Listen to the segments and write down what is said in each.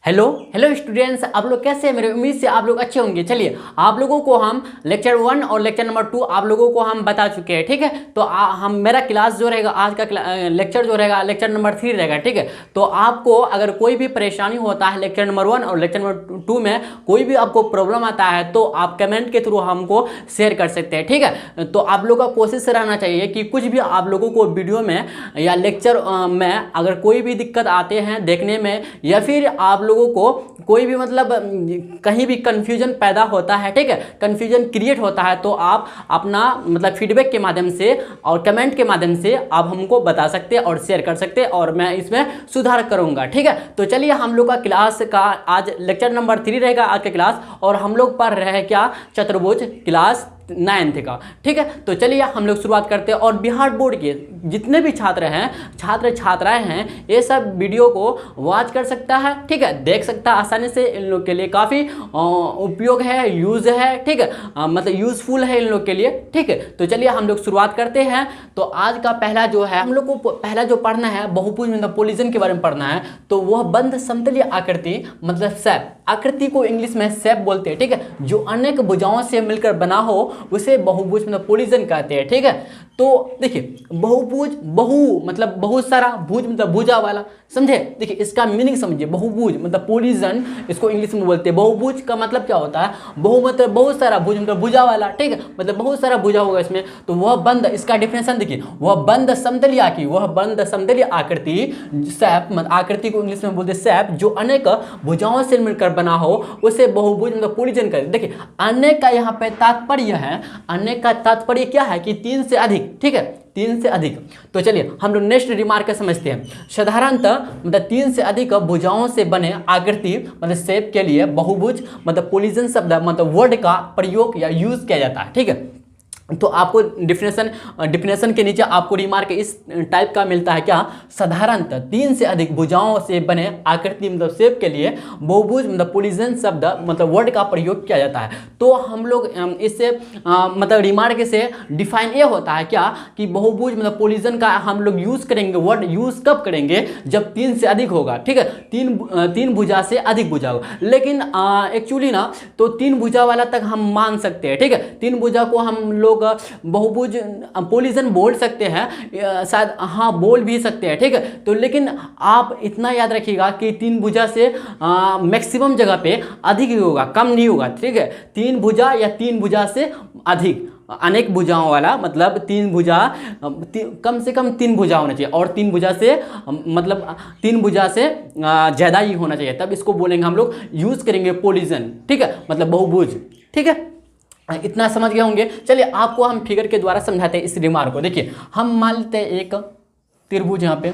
Hello hello students, आप लोग कैसे हैं? मेरी उम्मीद से आप लोग अच्छे होंगे। चलिए, आप लोगों को हम लेक्चर 1 और लेक्चर नंबर 2 आप लोगों को हम बता चुके हैं, ठीक है। तो हम मेरा क्लास जो रहेगा आज का लेक्चर जो रहेगा लेक्चर नंबर 3 रहेगा, ठीक है। तो आपको अगर कोई भी परेशानी होता है लेक्चर नंबर 1 और लेक्चर नंबर 2 में कोई भी आपको प्रॉब्लम आता है तो आप कमेंट के थ्रू हमको शेयर कर सकते हैं, ठीक है। तो आप लोग का कोशिश रहना चाहिए कि कुछ भी आप लोगों को वीडियो में या लेक्चर में अगर कोई भी दिक्कत आते हैं देखने में या फिर आप लोगों को कोई भी मतलब कहीं भी कंफ्यूजन पैदा होता है, ठीक है, कंफ्यूजन क्रिएट होता है, तो आप अपना मतलब फीडबैक के माध्यम से और कमेंट के माध्यम से आप हमको बता सकते हैं और शेयर कर सकते हैं और मैं इसमें सुधार करूंगा, ठीक है। तो चलिए, हम लोग का क्लास का आज लेक्चर नंबर 3 रहेगा आज का क्लास, और हम लोग पढ़ रहे हैं क्या, चतुर्भुज क्लास 9th का, ठीक है। तो चलिए हम लोग शुरुआत करते हैं। और बिहार बोर्ड के जितने भी छात्र हैं, छात्र छात्राएं हैं, ये सब वीडियो को वॉच कर सकता है, ठीक है, देख सकता है आसानी से। इन लोग के लिए काफ़ी उपयोग है, यूज़ है, ठीक है, मतलब यूज़फुल है इन लोग के लिए, ठीक है। तो चलिए हम लोग शुरुआत करते हैं। तो आज का पहला जो है हम लोग को पहला जो पढ़ना है बहुभुज मतलब पोलिजन के बारे में पढ़ना है। तो वह बंद समतलीय आकृति मतलब शेप, आकृति को इंग्लिश में शेप बोलते हैं, ठीक है, जो अनेक भुजाओं से मिलकर बना हो उसे बहुभुज मतलब पोलिजन कहते हैं, ठीक है। तो देखिए, बहुभुज बहु मतलब बहुत सारा, भुज मतलब भुजा वाला, समझे। देखिए इसका मीनिंग समझिए, बहुभुज मतलब पोलिजन इसको इंग्लिश में बोलते हैं। बहुभुज का मतलब क्या होता है, बहु मतलब बहुत सारा, भुज मतलब भुजा वाला, ठीक है, मतलब बहुत सारा भुजा होगा इसमें। तो वह बंद, इसका डिफिनेशन देखिए, वह बंद समतलीय की, वह बंद समतलीय आकृति शेप मतलब आकृति को इंग्लिश में बोलते हैं शेप, जो अनेक भुजाओं से मिलकर बना हो उसे बहुभुज मतलब पोलिजन कहते हैं। देखिए अनेक का यहाँ पे तात्पर्य है, अनेक का तात्पर्य क्या है कि 3 से अधिक, ठीक है, 3 से अधिक। तो चलिए हम लोग नेक्स्ट रिमार्क समझते हैं। साधारणतः मतलब 3 से अधिक भुजाओं से बने आकृति मतलब शेप के लिए बहुभुज मतलब पोलिजन शब्द मतलब वर्ड का प्रयोग या यूज किया जाता है, ठीक है। तो आपको डिफिनेशन के नीचे आपको रिमार्क इस टाइप का मिलता है क्या, साधारणतः 3 से अधिक भुजाओं से बने आकृति मतलब शेप के लिए बहुभुज मतलब पोलिजन शब्द मतलब वर्ड का प्रयोग किया जाता है। तो हम लोग इससे मतलब रिमार्क से डिफाइन ये होता है क्या कि बहुभुज मतलब पोलिजन का हम लोग यूज करेंगे, वर्ड यूज कब करेंगे, जब 3 से अधिक होगा, ठीक है, तीन भुजा से अधिक भुजा होगा। लेकिन एक्चुअली ना तो 3 भुजा वाला तक हम मान सकते हैं, ठीक है, 3 भुजा को हम लोग बहुभुज पोलिजन बोल सकते हैं, शायद हाँ बोल भी सकते हैं, ठीक है। तो लेकिन आप इतना याद रखिएगा कि 3 भुजा से मैक्सिमम जगह पे अधिक ही होगा, कम नहीं होगा, ठीक है। 3 भुजा या 3 भुजा से अधिक, अनेक भुजाओं वाला मतलब 3 भुजा, कम से कम 3 भुजा होना चाहिए, और 3 भुजा से मतलब 3 भुजा से ज़्यादा ही होना चाहिए, तब इसको बोलेंगे हम लोग यूज़ करेंगे पोलिजन, ठीक है, मतलब बहुभुज, ठीक है। इतना समझ गए होंगे। चलिए आपको हम फिगर के द्वारा समझाते हैं इस रिमार्क को। देखिए हम मान लेते हैं एक त्रिभुज, यहाँ पे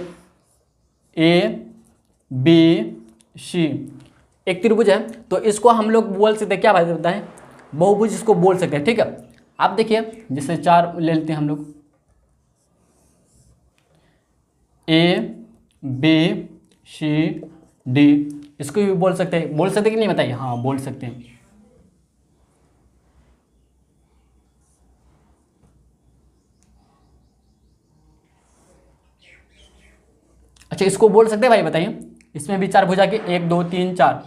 ABC एक त्रिभुज है, तो इसको हम लोग बोल सकते हैं क्या भाई बताएं, बहुभुज इसको बोल सकते हैं, ठीक है। आप देखिए जैसे 4 ले लेते हैं हम लोग, ABCD, इसको भी बोल सकते हैं, कि नहीं बताइए, हाँ बोल सकते हैं। अच्छा इसको बोल सकते हैं भाई, बताइए। इसमें भी 4 भुजा के 1 2 3 4,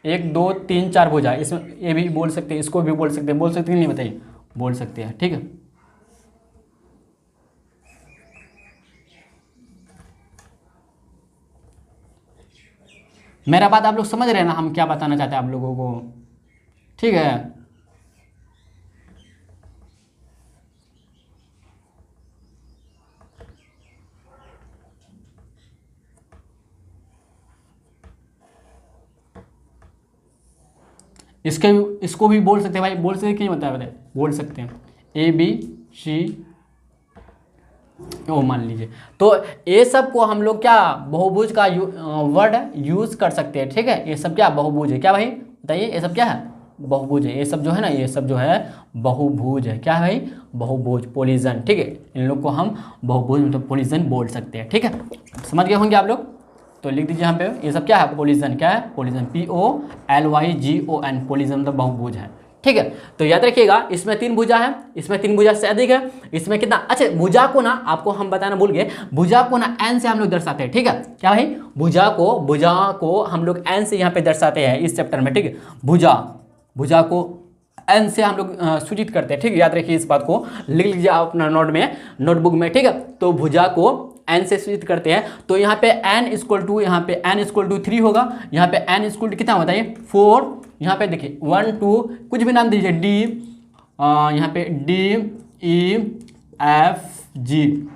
1 2 3 4 भुजा, इसमें ये भी बोल सकते हैं, इसको भी बोल सकते हैं, नहीं बताइए, बोल सकते हैं, ठीक है। मेरा बात आप लोग समझ रहे हैं ना, हम क्या बताना चाहते हैं आप लोगों को, ठीक है। इसको भी बोल सकते हैं भाई, बोल सकते हैं कि नहीं बताया, बताए बोल सकते हैं, ABC ओ मान लीजिए। तो ये सब को हम लोग क्या बहुभुज का वर्ड यूज कर सकते हैं, ठीक है। ये सब क्या बहुभुज है, क्या भाई बताइए, ये सब क्या है, बहुभुज है। ये सब जो है ना, ये सब जो है बहुभुज है, क्या है भाई, बहुभुज पोलिजन, ठीक है। इन लोग को हम बहुभुज मतलब पोलिजन बोल सकते हैं, ठीक है। समझ गए होंगे आप लोग। तो लिख दीजिए यहाँ पे, ये सब क्या है, पोलिजन, क्या है पोलिजन, POLYGON, पोलिजन मतलब बहुभुज है, ठीक है। तो याद रखिएगा इसमें 3 भुजा है, इसमें 3 भुजा से अधिक है, इसमें कितना, अच्छा भुजा को ना आपको हम बताना भूल गए, भुजा को ना एन से हम लोग दर्शाते हैं, ठीक है। क्या भाई, भुजा को हम लोग एन से यहाँ पे दर्शाते हैं इस चैप्टर में, ठीक है। भुजा को एन से हम लोग सूचित करते हैं, ठीक है। याद रखिए इस बात को, लिख लीजिए आप अपना नोटबुक में, ठीक है। तो भुजा को एन से सूचित करते हैं। तो यहाँ पे एन इक्वल टू, यहाँ पे एन इक्वल टू 3 होगा, यहाँ पे एन इक्वल टू कितना होता है 4, यहाँ पे देखिए 1 2 कुछ भी नाम दीजिए, डी, यहाँ पे डी ई एफ जी,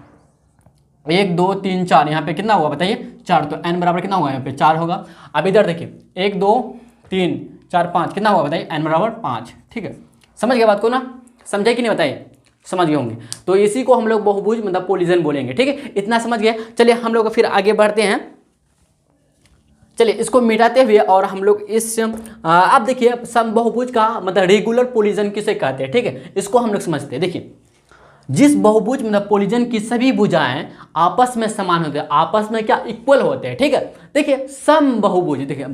1 2 3 4, यहाँ पे कितना हुआ बताइए 4, तो एन बराबर कितना होगा यहाँ पे 4 होगा। अब इधर देखिए 1 2 3 4 5 कितना हुआ बताइए, एन बराबर 5, ठीक है। समझ गए बात को ना, समझे कि नहीं बताइए, समझ गए होंगे। तो इसी को हम लोग बहुभुज मतलब पोलिजन बोलेंगे, ठीक है। इतना समझ गए। चलिए हम लोग फिर आगे बढ़ते हैं, चलिए इसको मिटाते हुए और हम लोग इस अब देखिए समबहुभुज का मतलब रेगुलर पोलिजन किसे कहते हैं, ठीक है। इसको हम लोग समझते हैं। देखिए जिस बहुभुज मतलब पोलिजन की सभी भुजाएं आपस में समान होते हैं, आपस में क्या इक्वल होते हैं, ठीक है। देखिए समबहुभुज, देखिए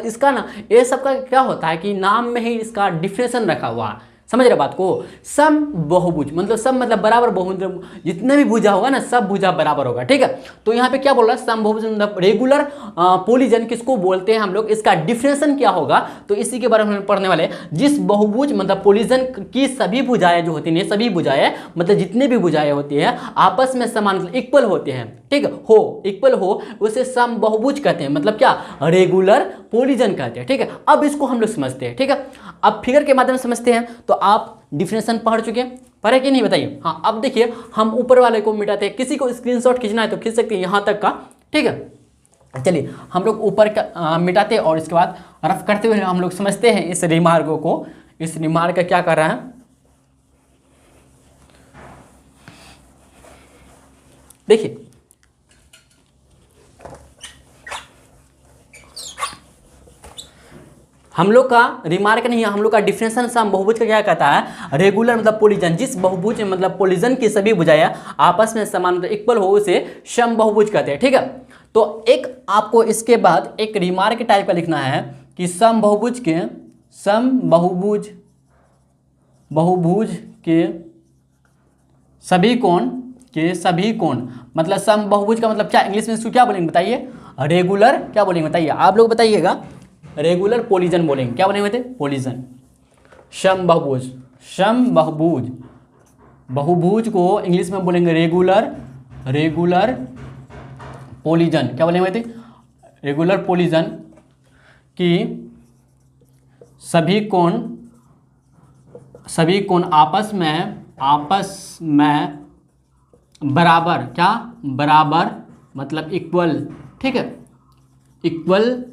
इसका ना ये सबका क्या होता है कि नाम में ही इसका डिफिनेशन रखा हुआ है, समझ रहे बात को। सम बहुभुज मतलब सम मतलब बराबर, बहुभुज जितने भी भुजा होगा ना सब भुजा बराबर होगा, ठीक है। तो यहाँ पे क्या बोल रहा है, सम बहुभुज मतलब रेगुलर पोलिजन किसको बोलते हैं हम लोग, इसका डिफिनेशन क्या होगा, तो इसी के बारे में हम पढ़ने वाले। जिस बहुभुज मतलब पोलिजन की सभी भुजाएं जो होती हैं, सभी भुजाएं मतलब जितने भी भुजाएं होती हैं आपस में समान इक्वल होते हैं, ठीक है, हो इक्वल हो, उसे सम बहुभुज कहते हैं, मतलब क्या रेगुलर पोलिजन कहते हैं, ठीक है। अब इसको हम लोग समझते हैं, ठीक है। अब फिगर के माध्यम से समझते हैं। तो आप डिफिनेशन पढ़ चुके हैं, पढ़े कि नहीं बताइए। हाँ अब देखिए हम ऊपर वाले को मिटाते हैं, किसी को स्क्रीनशॉट खींचना है तो खींच सकते हैं यहाँ तक का, ठीक है। चलिए हम लोग ऊपर का मिटाते हैं और इसके बाद रफ करते हुए हम लोग समझते हैं इस रिमार्क को, इस रिमार्क का क्या कर रहा है। देखिए हम लोग का रिमार्क नहीं है, हम लोग का डिफिनेशन सम बहुभुज का क्या कहता है, रेगुलर मतलब पोलिजन, जिस बहुभुज मतलब पोलिजन की सभी भुजाएं आपस में समान मतलब इक्वल हो उसे सम बहुभुज कहते हैं, ठीक है। तो एक आपको इसके बाद एक रिमार्क टाइप का लिखना है कि सम बहुभुज के सभी कोण मतलब सम बहुभुज का मतलब क्या, इंग्लिश में इसको क्या बोलेंगे बताइए, रेगुलर क्या बोलेंगे बताइए, आप लोग बताइएगा। रेगुलर पोलिजन बोलेंगे, क्या बोलेंगे बताइए, पोलिजन। सम बहुभुज बहुभुज को इंग्लिश में बोलेंगे रेगुलर पोलिजन, क्या बोलेंगे बताइए, रेगुलर पोलिजन की सभी कोण आपस में बराबर, क्या बराबर मतलब इक्वल, ठीक है, इक्वल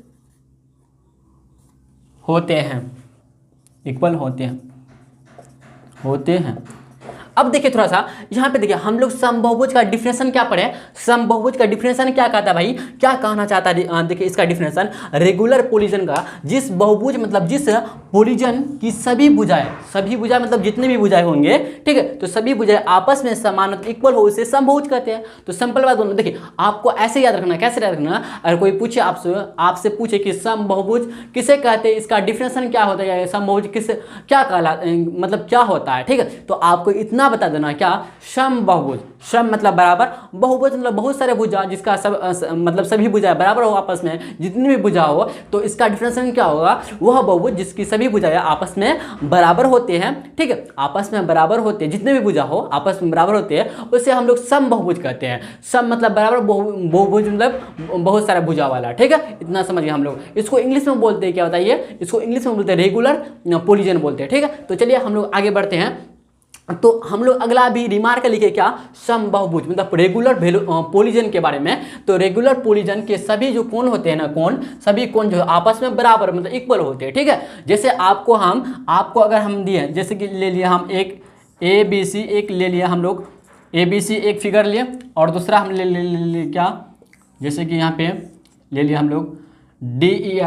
होते हैं। अब देखिए थोड़ा सा यहाँ पे देखिए हम लोग समबहुभुज का डिफिनेशन क्या पढ़े, समबहुभुज का डिफिनेशन क्या कहता है भाई, क्या कहना चाहता है, देखिए इसका डिफिनेशन रेगुलर पोलिजन का, जिस बहुभुज मतलब जिस पोलिजन की सभी भुजाएं मतलब जितने भी भुजाएं होंगे, ठीक है, तो सभी भुजाएं आपस में समान इक्वल हो उसे समबहुज कहते हैं। तो सिंपल बात बोलो, देखिए आपको ऐसे याद रखना, कैसे याद रखना, अगर कोई पूछे आपसे पूछे कि समबहुभुज किसे कहते हैं, इसका डिफिनेशन क्या होता है, समबहुभुज किसे क्या कहला मतलब क्या होता है, ठीक है, तो आपको इतना बता देना, क्या सम बहुभुज, सम मतलब बराबर, बहुभुज मतलब बहुत सारे भुजा जिसका सब मतलब सभी भुजाएं बराबर हो आपस में, जितनी भी भुजा हो, तो इसका डिफरेंशिएशन क्या होगा, वह बहुभुज जिसकी सभी भुजाएं आपस में बराबर होते हैं, ठीक है, आपस में बराबर होते हैं, जितने भी भुजा हो आपस में बराबर होते हैं, उसे हम लोग सम बहुभुज कहते हैं। सम मतलब बराबर, बहुभुज मतलब बहुत सारा भुजा वाला, ठीक है, इतना समझिए। हम लोग इसको इंग्लिश में बोलते हैं, क्या बताइए, इसको इंग्लिश में बोलते हैं रेगुलर पोलिजन बोलते हैं, ठीक है। तो चलिए हम लोग आगे बढ़ते हैं। तो हम लोग अगला भी रिमार्क लिखे, क्या सम बहुभुज मतलब रेगुलर पोलिजन के बारे में। तो रेगुलर पोलिजन के सभी जो कोण होते हैं ना, सभी कोण जो आपस में बराबर मतलब इक्वल होते हैं, ठीक है। जैसे आपको अगर हम दिए, जैसे कि ले लिया हम एक ABC, एक ले लिया हम लोग ABC एक फिगर लिए, और दूसरा हम ले क्या, जैसे कि यहाँ पे ले लिया हम लोग DE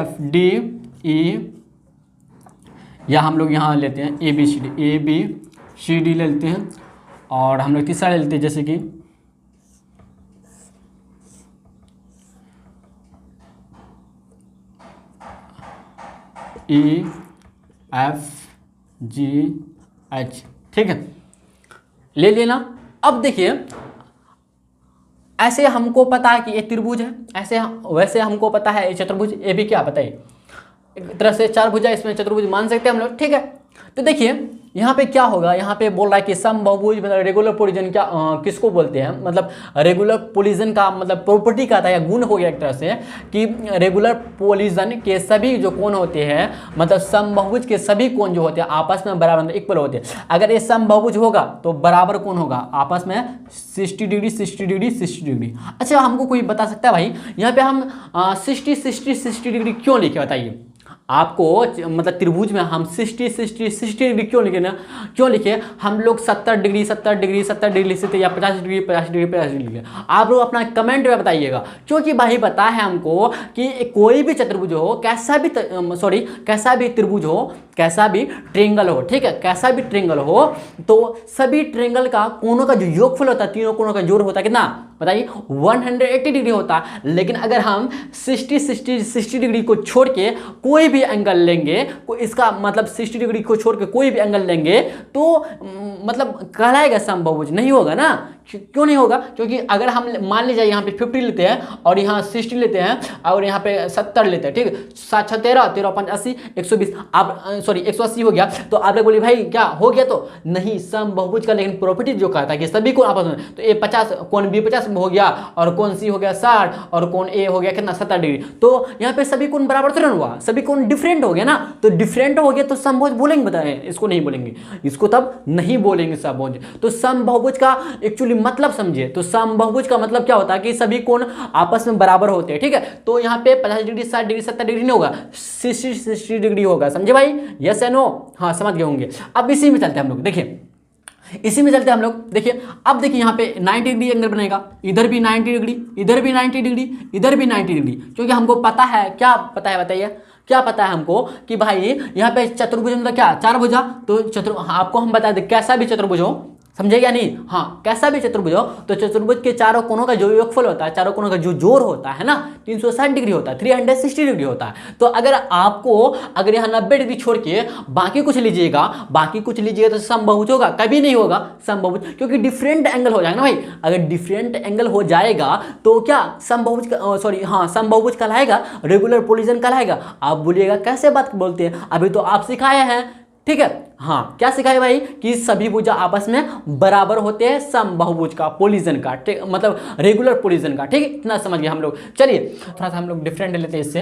या हम लोग यहाँ लेते हैं ABCD ले लेते हैं, और हम लोग तीसरा ले लेते हैं जैसे कि EFG, GH, ठीक है, ले लेना। अब देखिए ऐसे हमको पता है कि ये त्रिभुज है, ऐसे वैसे हमको पता है ये चतुर्भुज, ये भी क्या बताइए एक तरह से चार भुजा, इसमें चतुर्भुज मान सकते हैं हम लोग, ठीक है। तो देखिए यहाँ पे क्या होगा, यहाँ पे बोल रहा है कि समबाहुभुज मतलब रेगुलर पोलिजन क्या किसको बोलते हैं, मतलब रेगुलर पोलिजन का मतलब प्रॉपर्टी का था या गुण हो गया एक तरह से कि रेगुलर पोलिजन के सभी जो कोण होते हैं, मतलब समबाहुभुज के सभी कोण जो होते हैं आपस में बराबर इक्वल होते हैं। अगर ये समबाहुभुज होगा तो बराबर कोण होगा आपस में 60 डिग्री 60 डिग्री 60 डिग्री। अच्छा हमको कोई बता सकता है भाई यहाँ पे हम 60 डिग्री क्यों लिखे, बताइए आपको, मतलब त्रिभुज में हम 60 डिग्री क्यों लिखे ना, क्यों लिखे हम लोग 70 डिग्री लिख सकते या 50 डिग्री 50 डिग्री लिखे। आप लोग अपना कमेंट में बताइएगा, क्योंकि भाई पता है हमको कि कोई भी चतुर्भुज हो, कैसा भी त्रिभुज हो, कैसा भी ट्रायंगल हो, ठीक है, कैसा भी ट्रायंगल हो तो सभी ट्रायंगल का कोणों का जो योगफल होता है, तीनों कोणों का जोड़ होता है कितना बताइए 180 डिग्री होता है। लेकिन अगर हम 60 डिग्री को छोड़ के कोई भी एंगल लेंगे, इसका मतलब 60 डिग्री को छोड़ के कोई भी एंगल लेंगे तो मतलब कहलाएगा समबाहुभुज नहीं होगा ना। क्यों नहीं होगा, क्योंकि अगर हम मान लीजिए यहाँ पे 50 लेते हैं और यहाँ 60 लेते हैं और यहाँ पे 70 लेते हैं, ठीक है, 7 6 13 13 5 80 120, आप 180 हो गया। तो आप लोग बोलिए भाई क्या हो गया, तो नहीं समबाहुभुज का लेकिन प्रॉपर्टी जो कहता है कि सभी कोण आपस में, तो ए 50 कोण बी 50 हो गया और कोण सी हो गया 60 और कोण ए हो गया कितना 70 डिग्री। तो यहाँ पे सभी कोण बराबर थोड़ा हुआ, सभी कोण डिफरेंट हो गया ना, तो डिफरेंट हो गया तो समबाहुभुज बोलेंगे, बताएं इसको नहीं बोलेंगे, इसको तब नहीं बोलेंगे समबाहुभुज। तो समबाहुभुज का एक्चुअली मतलब समझिए, तो समबाहुभुज का मतलब क्या होता है कि सभी कोण आपस में बराबर होते हैं, ठीक है। तो यहाँ पे 50 डिग्री 60 डिग्री 70 डिग्री नहीं होगा, 60 डिग्री होगा, समझे भाई, यस या नो, हाँ समझ गए होंगे। अब इसी में चलते हैं हम लोग, देखिए इसी में चलते हैं हम लोग, देखिए अब देखिए यहाँ पे 90 डिग्री एंगल बनेगा, इधर भी 90 डिग्री, इधर भी 90 डिग्री, इधर भी 90 डिग्री, क्योंकि हमको पता है, क्या पता है बताइए, क्या पता है हमको कि भाई यहाँ पे चतुर्भुज मतलब क्या चार भुजा, तो आपको हम बता दें कैसा भी चतुर्भुज हो, समझे या नहीं, हाँ कैसा भी चतुर्भुज हो तो चतुर्भुज के चारों कोणों का जो योगफल होता है, चारों कोणों का जो जोड़ होता है ना 360 डिग्री होता है, 360 डिग्री होता है। तो अगर आपको अगर यहाँ 90 डिग्री छोड़ के बाकी कुछ लीजिएगा तो समबाहुभुज होगा, कभी नहीं होगा समबाहुभुज, क्योंकि डिफरेंट एंगल हो जाएगा ना भाई। अगर डिफरेंट एंगल हो जाएगा तो क्या समबाहुभुज कहलाएगा, रेगुलर पोलिजन कहलाएगा। आप बोलिएगा कैसे बात बोलते हैं, अभी तो आप सिखाए हैं, ठीक है, हाँ क्या सिखाए भाई कि सभी भुजा आपस में बराबर होते हैं समबाहुभुज का, पोलिजन का, मतलब रेगुलर पोलिजन का, ठीक है, इतना समझ गए हम लोग। चलिए थोड़ा सा हम लोग डिफरेंट लेते हैं इससे,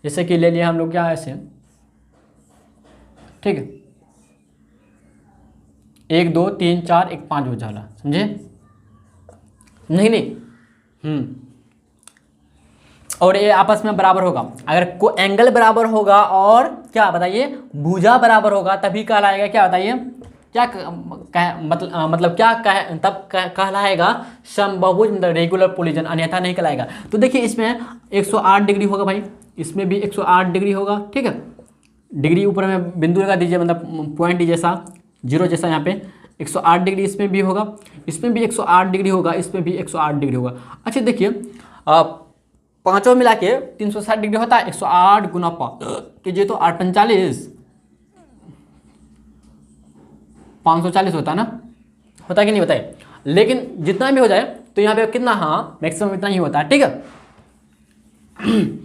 जैसे कि ले लिया हम लोग क्या ऐसे, ठीक है, 1 2 3 4 1 5 भुजा वाला, समझे, नहीं और ये आपस में बराबर होगा। अगर को एंगल बराबर होगा और क्या बताइए भुजा बराबर होगा तभी कहलाएगा, क्या बताइए क्या मतलब क्या तब कहलाएगा समबाहुभुज, मतलब रेगुलर पोलिजन, अन्यथा नहीं कहलाएगा। तो देखिए इसमें 108 डिग्री होगा भाई, इसमें भी 108 डिग्री होगा, ठीक है, डिग्री ऊपर में बिंदु लगा दीजिए, मतलब पॉइंट जैसा जीरो जैसा, यहाँ पे 108 डिग्री इसमें भी होगा, इसमें भी 108 डिग्री होगा, इसमें भी 108 डिग्री होगा। अच्छा देखिए पांचों मिला के 360 डिग्री होता है, 108 गुना 5 कीजिए तो 8 45 540 होता है ना, होता है कि नहीं बताइए। लेकिन जितना भी हो जाए तो यहाँ पे कितना, हाँ मैक्सिमम इतना ही होता है, ठीक है।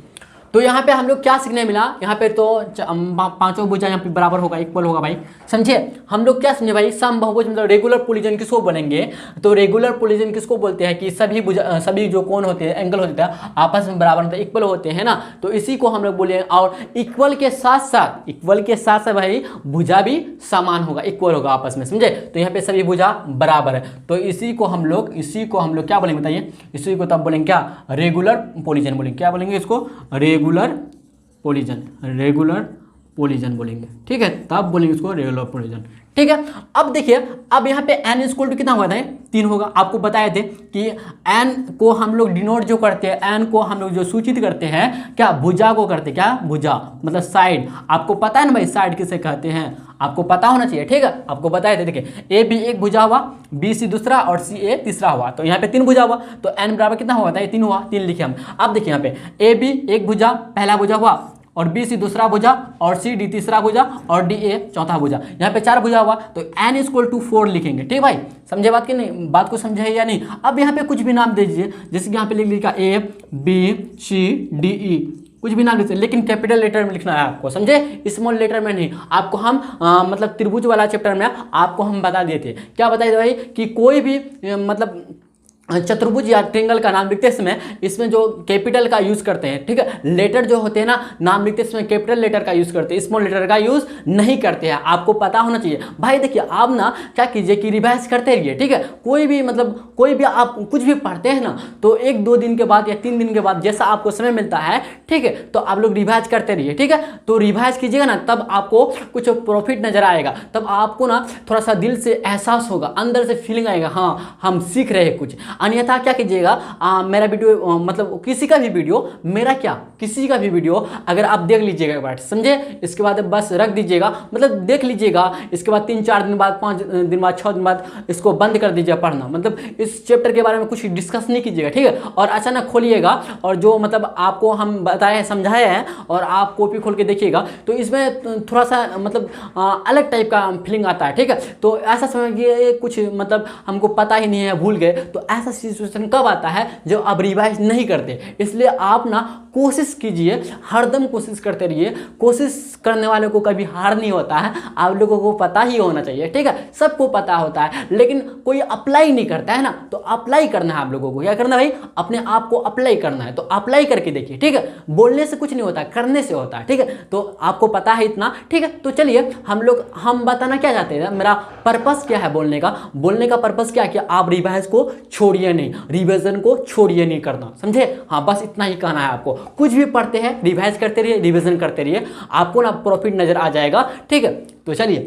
तो यहाँ पे हम लोग क्या सीखने मिला, यहाँ पे तो पांचों भुजा यहाँ पे बराबर होगा, इक्वल होगा भाई, समझे। हम लोग क्या समझे भाई, समबाहुभुज मतलब रेगुलर पोलिजन किसको बनेंगे, तो रेगुलर पोलिजन किसको बोलते हैं कि सभी जो कोण होते हैं, एंगल होते हैं आपस में बराबर मतलब इक्वल होते हैं ना, तो इसी को हम लोग बोले। और इक्वल के साथ साथ भाई भुजा भी समान होगा, इक्वल होगा आपस में, समझे। तो यहाँ पे सभी भुजा बराबर है, तो इसी को हम लोग क्या बोलेंगे बताइए, इसी को तब बोलेंगे क्या, रेगुलर पोलिजन बोलेंगे, क्या बोलेंगे इसको, रेगुलर पोलिजन बोलेंगे, ठीक है, तब बोलेंगे इसको रेगुलर पोलिजन, ठीक है। अब देखिए अब यहाँ पे n इक्वल टू कितना हुआ था, 3 होगा। आपको बताए थे कि n को हम लोग डिनोट जो करते हैं, n को हम लोग जो सूचित करते हैं क्या, भुजा को करते हैं, क्या भुजा मतलब साइड। आपको पता है ना भाई साइड किसे कहते हैं, आपको पता होना चाहिए, ठीक है, आपको बताए थे। देखिए ए बी एक भुजा हुआ, बी सी दूसरा और सी ए तीसरा हुआ, तो यहाँ पे 3 भुजा हुआ, तो n बराबर कितना हुआ था, 3 हुआ, 3 लिखे हम। अब देखिए यहाँ पे ए बी एक भुजा, पहला भुजा हुआ, और बी सी दूसरा भुजा और सी डी तीसरा भुजा और डी ए चौथा भुजा। यहाँ पे 4 भुजा हुआ तो n इक्वल टू 4 लिखेंगे। ठीक भाई, समझे बात की नहीं, बात को समझे या नहीं। अब यहाँ पे कुछ भी नाम दे दीजिए, जैसे कि यहाँ पे लिख लिखा A B C D E, कुछ भी नाम लिखते, लेकिन कैपिटल लेटर में लिखना है आपको, समझे, स्मॉल लेटर में नहीं। आपको हम मतलब त्रिभुज वाला चैप्टर में आपको हम बता दिए थे, क्या बताए थे भाई, कि कोई भी मतलब चतुर्भुज या ट्रिंगल का नाम लिखते समय इसमें जो कैपिटल का यूज़ करते हैं, ठीक है, लेटर जो होते हैं ना, नाम लिखते समय कैपिटल लेटर का यूज़ करते हैं, स्मॉल लेटर का यूज़ नहीं करते हैं। आपको पता होना चाहिए भाई। देखिए आप ना क्या कीजिए कि रिवाइज करते रहिए, ठीक है। कोई भी मतलब कोई भी आप कुछ भी पढ़ते हैं ना, तो 1-2 दिन के बाद या 3 दिन के बाद जैसा आपको समय मिलता है, ठीक है, तो आप लोग रिवाइज करते रहिए, ठीक है। तो रिवाइज कीजिएगा ना, तब आपको कुछ प्रॉफिट नजर आएगा, तब आपको ना थोड़ा सा दिल से एहसास होगा, अंदर से फीलिंग आएगा, हाँ हम सीख रहे हैं कुछ। अन्यथा क्या कीजिएगा, मेरा वीडियो मतलब किसी का भी वीडियो, मेरा क्या किसी का भी वीडियो अगर आप देख लीजिएगा एक बार, समझे, इसके बाद बस रख दीजिएगा, मतलब देख लीजिएगा, इसके बाद 3-4 दिन बाद, 5 दिन बाद, 6 दिन बाद इसको बंद कर दीजिए पढ़ना, मतलब इस चैप्टर के बारे में कुछ डिस्कस नहीं कीजिएगा, ठीक है। और अचानक खोलिएगा और जो मतलब आपको हम बताए हैं, समझाए हैं, और आप कॉपी खोल के देखिएगा, तो इसमें थोड़ा सा मतलब अलग टाइप का फीलिंग आता है, ठीक है। तो ऐसा समझिए कुछ मतलब हमको पता ही नहीं है, भूल गए, तो ऐसा सिचुएशन कब आता है, जो आप रिवाइज नहीं करते। इसलिए आप ना कोशिश कीजिए, हरदम कोशिश करते रहिए, कोशिश करने वाले को कभी हार नहीं होता है, आप लोगों को पता ही होना चाहिए, ठीक है, सबको पता होता है, लेकिन कोई अप्लाई नहीं करता है ना, तो अप्लाई करना है आप लोगों को, क्या करना है भाई, अपने आप को अप्लाई करना है, तो अप्लाई करके देखिए, ठीक है। बोलने से कुछ नहीं होता, करने से होता है, ठीक है। तो आपको पता है इतना, ठीक है। तो चलिए हम बताना क्या चाहते हैं, मेरा पर्पस क्या है बोलने का पर्पस क्या है, कि आप रिवाइज को छोड़िए नहीं, रिवीजन को छोड़िए नहीं करना, समझे, हाँ बस इतना ही कहना है आपको। कुछ भी पढ़ते हैं, रिवाइज करते रहिए, रिवीजन करते रहिए, आपको ना प्रॉफिट नजर आ जाएगा, ठीक है। तो चलिए,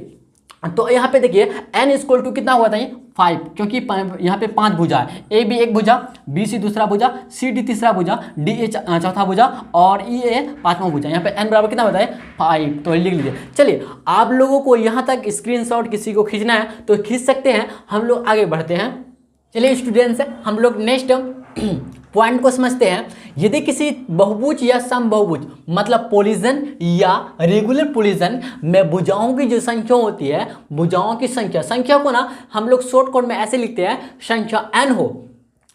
तो यहाँ पे देखिए n इक्वल टू कितना हुआ था, ये 5, क्योंकि यहाँ पे 5 भुजा है, ए बी एक भुजा, बी सी दूसरा भुजा, सी डी तीसरा भुजा, डी ए चौथा भुजा और ई ए 5वां भुजा। यहाँ पे n बराबर कितना होता है 5, तो लिख लीजिए। चलिए आप लोगों को यहाँ तक स्क्रीनशॉट किसी को खींचना है तो खींच सकते हैं, हम लोग आगे बढ़ते हैं। चलिए स्टूडेंट्स, हम लोग नेक्स्ट पॉइंट को समझते हैं। यदि किसी बहुभुज या समबहुभुज मतलब पोलिजन या रेगुलर पोलिजन में भुजाओं की जो संख्या होती है, भुजाओं की संख्या को ना हम लोग शॉर्ट कोड में ऐसे लिखते हैं, संख्या n हो।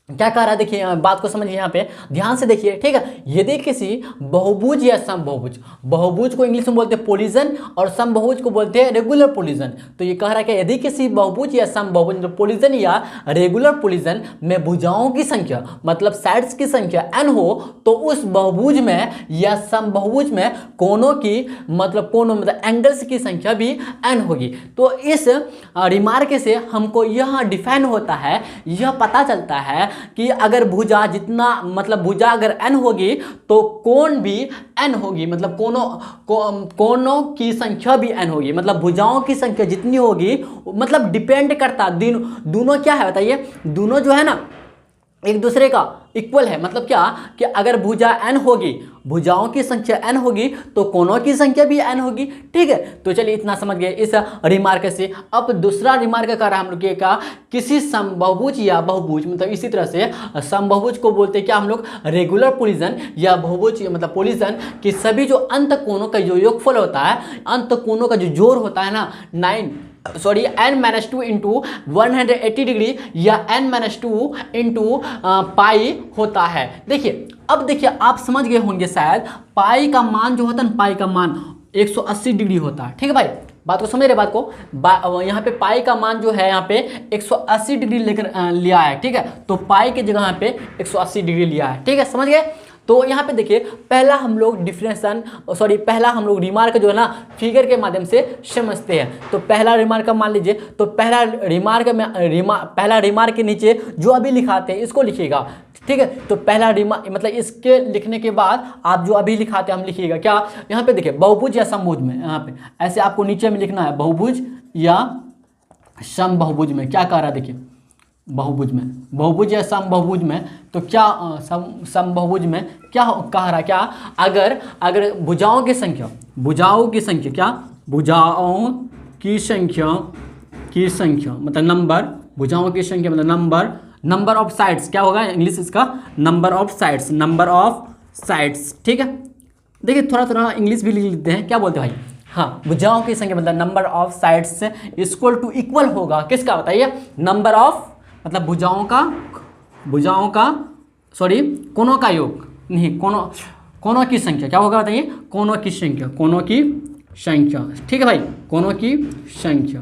क्या कह रहा है देखिए, बात को समझिए, यहाँ पे ध्यान से देखिए, ठीक है। यदि किसी बहुभुज या समबहुभुज, बहुभुज को इंग्लिश में बोलते हैं पोलिजन और समबहुभुज को बोलते हैं रेगुलर पोलिजन। तो ये कह रहा है कि यदि किसी बहुभुज या समबहुभुज मतलब पोलिजन या रेगुलर पोलिजन में भुजाओं की संख्या मतलब साइड्स की संख्या n हो, तो उस बहुभुज में या समबहुभुज में कोनों मतलब एंगल्स की संख्या भी n होगी। तो इस रिमार्क से हमको यह डिफाइन होता है, यह पता चलता है कि अगर भुजा जितना मतलब भुजा अगर n होगी तो कोण भी n होगी, मतलब कोनों की संख्या भी n होगी, मतलब भुजाओं की संख्या जितनी होगी, मतलब डिपेंड करता दोनों क्या है बताइए, दोनों जो है ना एक दूसरे का इक्वल है। मतलब क्या कि अगर भुजा n होगी, भुजाओं की संख्या n होगी, तो कोनों की संख्या भी n होगी, ठीक है। तो चलिए इतना समझ गए इस रिमार्क से। अब दूसरा रिमार्क कर रहा हम लोग ये का, किसी समबहुभुज या बहुभुज मतलब इसी तरह से समबहुभुज को बोलते हैं क्या हम लोग, रेगुलर पोलिजन या बहुभुज मतलब पोलिजन की सभी जो अंत कोनों का जो योगफल होता है, अंत कोनों का जो जोड़ होता है ना, n-2 इंटू 180 डिग्री या n-2 इंटू पाई होता है। देखिए अब देखिए आप समझ गए होंगे शायद, पाई का मान जो होता है ना, पाई का मान 180 डिग्री होता है, ठीक है भाई, बात को समझ रहे बात को। यहाँ पे पाई का मान जो है यहाँ पे 180 डिग्री लेकर लिया है, ठीक है। तो पाई की जगह यहाँ पे 180 डिग्री लिया है, ठीक है, समझ गए। तो यहाँ पे देखिए पहला हम लोग पहला हम लोग रिमार्क जो है ना फिगर के माध्यम से समझते हैं। तो पहला रिमार्क मान लीजिए, तो पहला रिमार्क के नीचे जो अभी लिखाते हैं इसको लिखिएगा, ठीक है। तो पहला रिमार्क मतलब इसके लिखने के बाद आप जो अभी लिखाते हैं हम लिखिएगा क्या, यहाँ पे देखिए बहुभुज या समभुज में, यहाँ पे ऐसे आपको नीचे में लिखना है, बहुभुज या समबहुभुज में क्या कह रहा है देखिए, बहुभुज या समबहुभुज में, तो क्या समबहुभुज में क्या कह रहा है, क्या अगर भुजाओं की संख्या क्या, भुजाओं की संख्या मतलब नंबर, भुजाओं की संख्या मतलब नंबर ऑफ साइड्स क्या होगा इंग्लिश इसका, नंबर ऑफ साइड्स, ठीक है। देखिए थोड़ा थोड़ा इंग्लिश भी लिख लेते हैं, क्या बोलते हैं भाई, हाँ भुजाओं की संख्या मतलब number of sides equal to equal होगा किसका बताइए, नंबर ऑफ मतलब भुजाओं का सॉरी कोनों का योग नहीं, कोनों की संख्या क्या होगा बताइए, कोनों की संख्या, ठीक है भाई, कोनों की संख्या